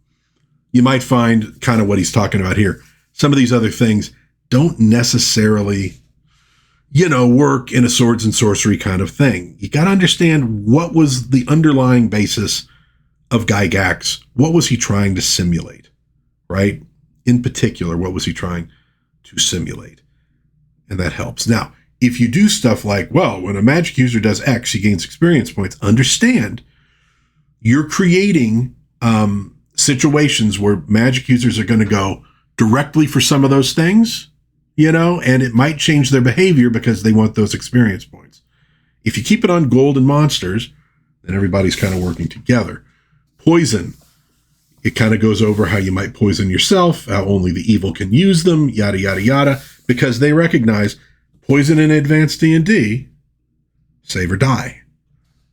A: you might find kind of what he's talking about here. Some of these other things don't necessarily, work in a swords and sorcery kind of thing. You got to understand what was the underlying basis of Gygax. What was he trying to simulate, right? In particular, what was he trying to simulate? And that helps. Now, if you do stuff like, well, when a magic user does X, he gains experience points, understand you're creating situations where magic users are going to go directly for some of those things, and it might change their behavior because they want those experience points. If you keep it on gold and monsters, then everybody's kind of working together. Poison. It kind of goes over how you might poison yourself, how only the evil can use them, yada, yada, yada, because they recognize poison in advanced D&D, save or die.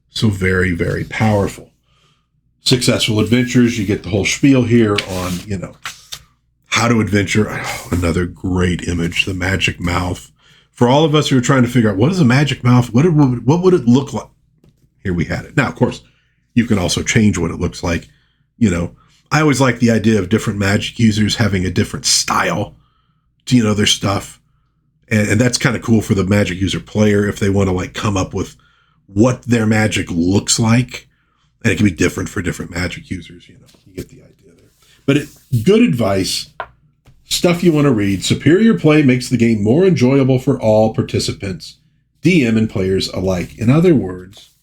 A: So very, very powerful. Successful adventures, you get the whole spiel here on, how to adventure. Oh, another great image, the magic mouth. For all of us who are trying to figure out what is a magic mouth, what would it look like? Here we had it. Now, of course, you can also change what it looks like. I always like the idea of different magic users having a different style to, their stuff. And that's kind of cool for the magic user player if they want to come up with what their magic looks like. And it can be different for different magic users, you get the idea there. But good advice, stuff you want to read. Superior play makes the game more enjoyable for all participants, DM and players alike. In other words,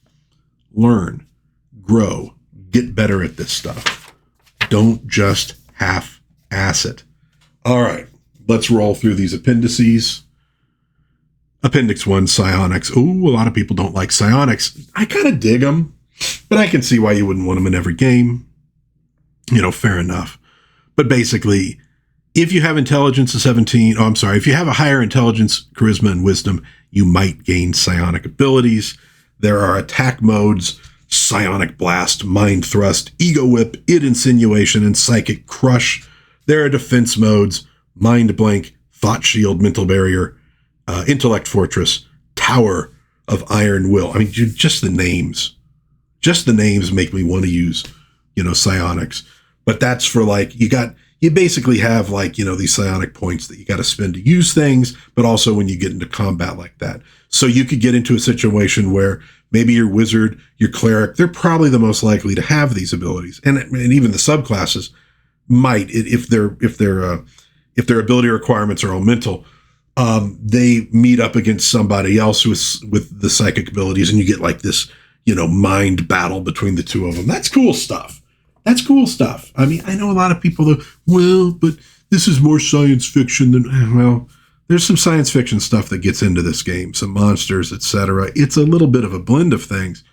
A: learn, grow, get better at this stuff. Don't just half-ass it. All right, let's roll through these appendices. Appendix 1, psionics. Ooh, a lot of people don't like psionics. I kind of dig them, but I can see why you wouldn't want them in every game. Fair enough. But basically, if you have intelligence of 17, if you have a higher intelligence, charisma, and wisdom, you might gain psionic abilities. There are attack modes: Psionic Blast, Mind Thrust, Ego Whip, Id Insinuation, and Psychic Crush. There are defense modes: Mind Blank, Thought Shield, Mental Barrier, Intellect Fortress, Tower of Iron Will. I mean, just the names. Just the names make me want to use, psionics. But that's for you basically have these psionic points that you got to spend to use things, but also when you get into combat like that. So you could get into a situation where maybe your wizard, your cleric, they're probably the most likely to have these abilities. And even the subclasses might, if their ability requirements are all mental, they meet up against somebody else with the psychic abilities, and you get this, mind battle between the two of them. That's cool stuff. That's cool stuff. I mean, I know a lot of people that, but this is more science fiction than, there's some science fiction stuff that gets into this game, some monsters, etc. It's a little bit of a blend of things.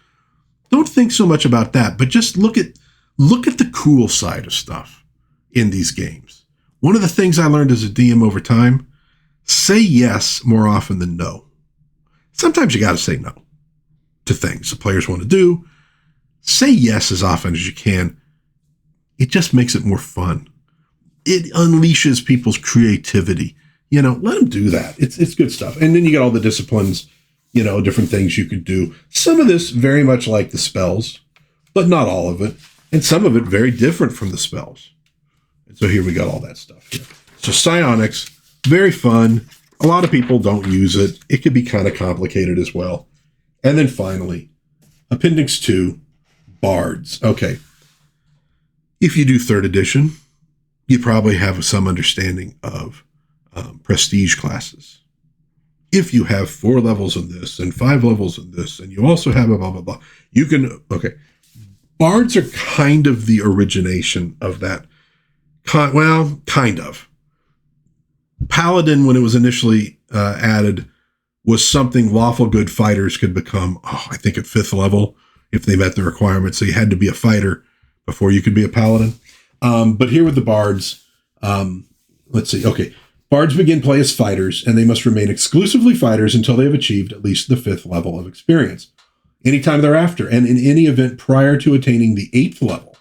A: Don't think so much about that, but just look at the cool side of stuff in these games. One of the things I learned as a DM over time, say yes more often than no. Sometimes you got to say no to things the players want to do. Say yes as often as you can. It just makes it more fun. It unleashes people's creativity. Let them do that. It's good stuff. And then you get all the disciplines, different things you could do. Some of this very much like the spells, but not all of it. And some of it very different from the spells. And so here we got all that stuff here. So psionics, very fun. A lot of people don't use it. It could be kind of complicated as well. And then finally, Appendix 2, Bards. Okay. If you do 3rd edition, you probably have some understanding of prestige classes. If you have 4 levels in this and 5 levels in this, and you also have a blah, blah, blah, you can, Bards are kind of the origination of that. Kind of. Paladin, when it was initially added, was something lawful good fighters could become, I think at 5th level, if they met the requirements. So you had to be a fighter before you could be a paladin. But here with the bards, let's see. Okay. Bards begin play as fighters, and they must remain exclusively fighters until they have achieved at least the 5th level of experience. Anytime thereafter, and in any event prior to attaining the 8th level,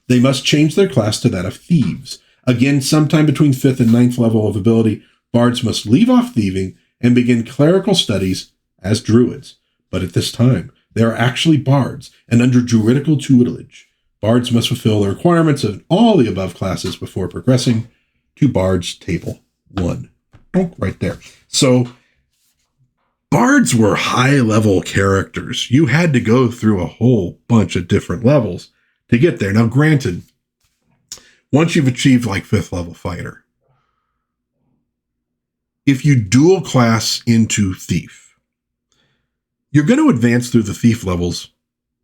A: they must change their class to that of thieves. Again, sometime between 5th and 9th level of ability, bards must leave off thieving and begin clerical studies as druids. But at this time, they are actually bards, and under druidical tutelage, bards must fulfill the requirements of all the above classes before progressing to Bard's Table 1. Oh, right there. So, bards were high-level characters. You had to go through a whole bunch of different levels to get there. Now, granted, once you've achieved like 5th level fighter, if you dual class into thief, you're going to advance through the thief levels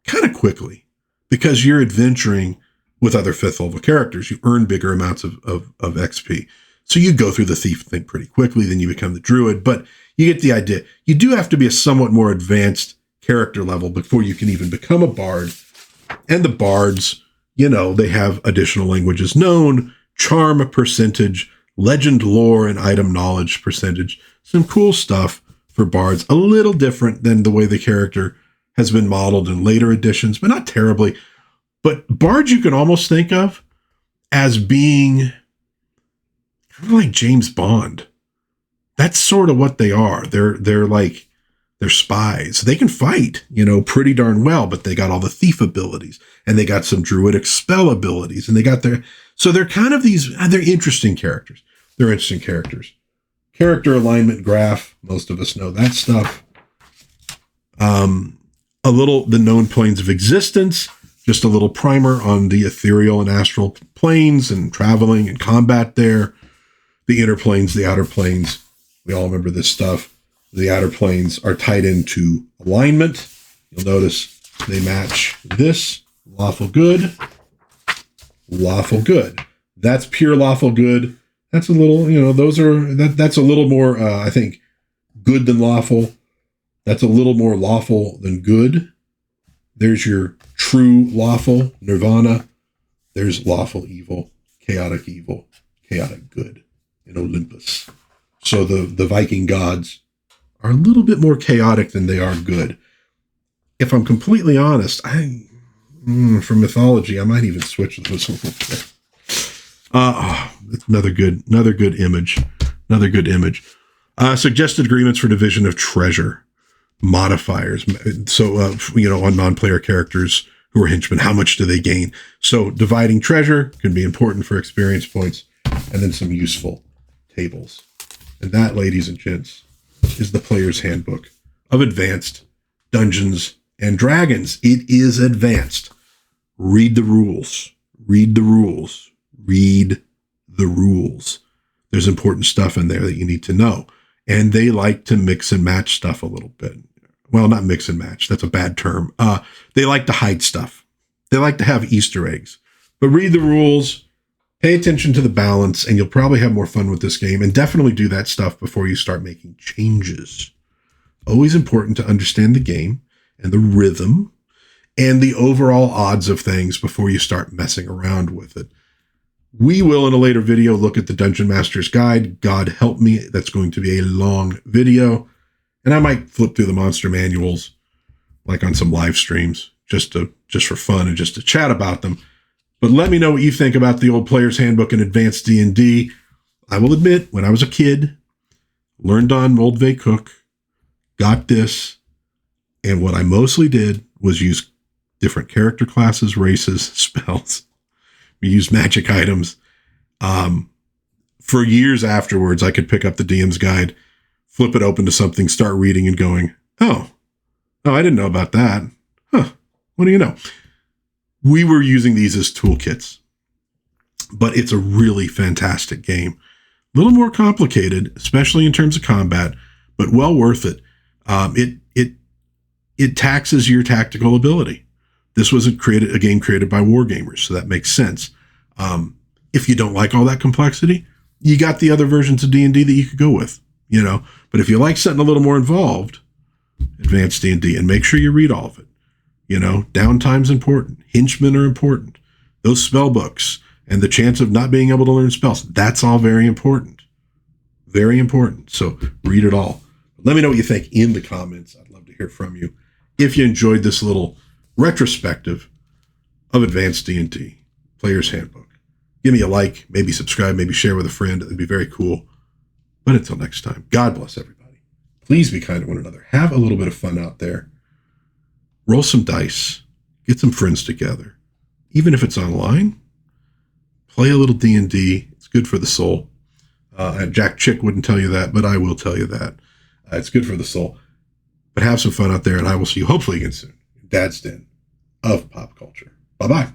A: kind of quickly because you're adventuring with other 5th level characters. You earn bigger amounts of XP. So you go through the thief thing pretty quickly, then you become the druid, but you get the idea. You do have to be a somewhat more advanced character level before you can even become a bard. And the bards, you know, they have additional languages known, charm percentage, legend lore, and item knowledge percentage. Some cool stuff for bards. A little different than the way the character has been modeled in later editions, but not terribly. But bards you can almost think of as being kind of like James Bond. That's sort of what they are. They're spies. They can fight, you know, pretty darn well, but they got all the thief abilities and they got some druidic spell abilities and they got so they're kind of they're interesting characters. They're interesting characters. Character alignment graph. Most of us know that stuff. A little, the known planes of existence, just a little primer on the ethereal and astral planes and traveling and combat there. The inner planes, the outer planes. We all remember this stuff. The outer planes are tied into alignment. You'll notice they match this. Lawful good. Lawful good. That's pure lawful good. That's a little, you know, that's a little more, I think, good than lawful. That's a little more lawful than good. There's your true lawful, nirvana. There's lawful evil, chaotic good in Olympus. So the Viking gods are a little bit more chaotic than they are good. If I'm completely honest, for mythology, I might even switch those a little bit. That's another good image. Suggested agreements for division of treasure. Modifiers. So, on non-player characters who are henchmen, how much do they gain? So dividing treasure can be important for experience points, and then some useful tables. And that, ladies and gents, is the Player's Handbook of Advanced Dungeons and Dragons. It is advanced. Read the rules. Read the rules. Read the rules. There's important stuff in there that you need to know. And they like to mix and match stuff a little bit. Well, not mix and match. That's a bad term. They like to hide stuff. They like to have Easter eggs. But read the rules. Pay attention to the balance, and you'll probably have more fun with this game. And definitely do that stuff before you start making changes. Always important to understand the game and the rhythm and the overall odds of things before you start messing around with it. We will, in a later video, look at the Dungeon Master's Guide. God help me, that's going to be a long video. And I might flip through the monster manuals, like on some live streams, just for fun and just to chat about them. But let me know what you think about the old Player's Handbook and Advanced D&D. I will admit, when I was a kid, learned on Moldvay Cook, got this, and what I mostly did was use different character classes, races, spells. We used magic items. For years afterwards, I could pick up the DM's guide, flip it open to something, start reading and going, oh, I didn't know about that. Huh, what do you know? We were using these as toolkits, but it's a really fantastic game. A little more complicated, especially in terms of combat, but well worth it. It taxes your tactical ability. This was a game created by wargamers, so that makes sense. If you don't like all that complexity, you got the other versions of D&D that you could go with, you know. But if you like something a little more involved, Advanced D&D, and make sure you read all of it. You know, downtime's important. Henchmen are important. Those spell books and the chance of not being able to learn spells, that's all very important. Very important. So read it all. Let me know what you think in the comments. I'd love to hear from you. If you enjoyed this little retrospective of Advanced D&D, Player's Handbook, give me a like, maybe subscribe, maybe share with a friend. It'd be very cool. But until next time, God bless everybody. Please be kind to one another. Have a little bit of fun out there. Roll some dice. Get some friends together. Even if it's online, play a little D&D. It's good for the soul. Jack Chick wouldn't tell you that, but I will tell you that. It's good for the soul. But have some fun out there, and I will see you hopefully again soon. Dad's Den of pop culture. Bye-bye.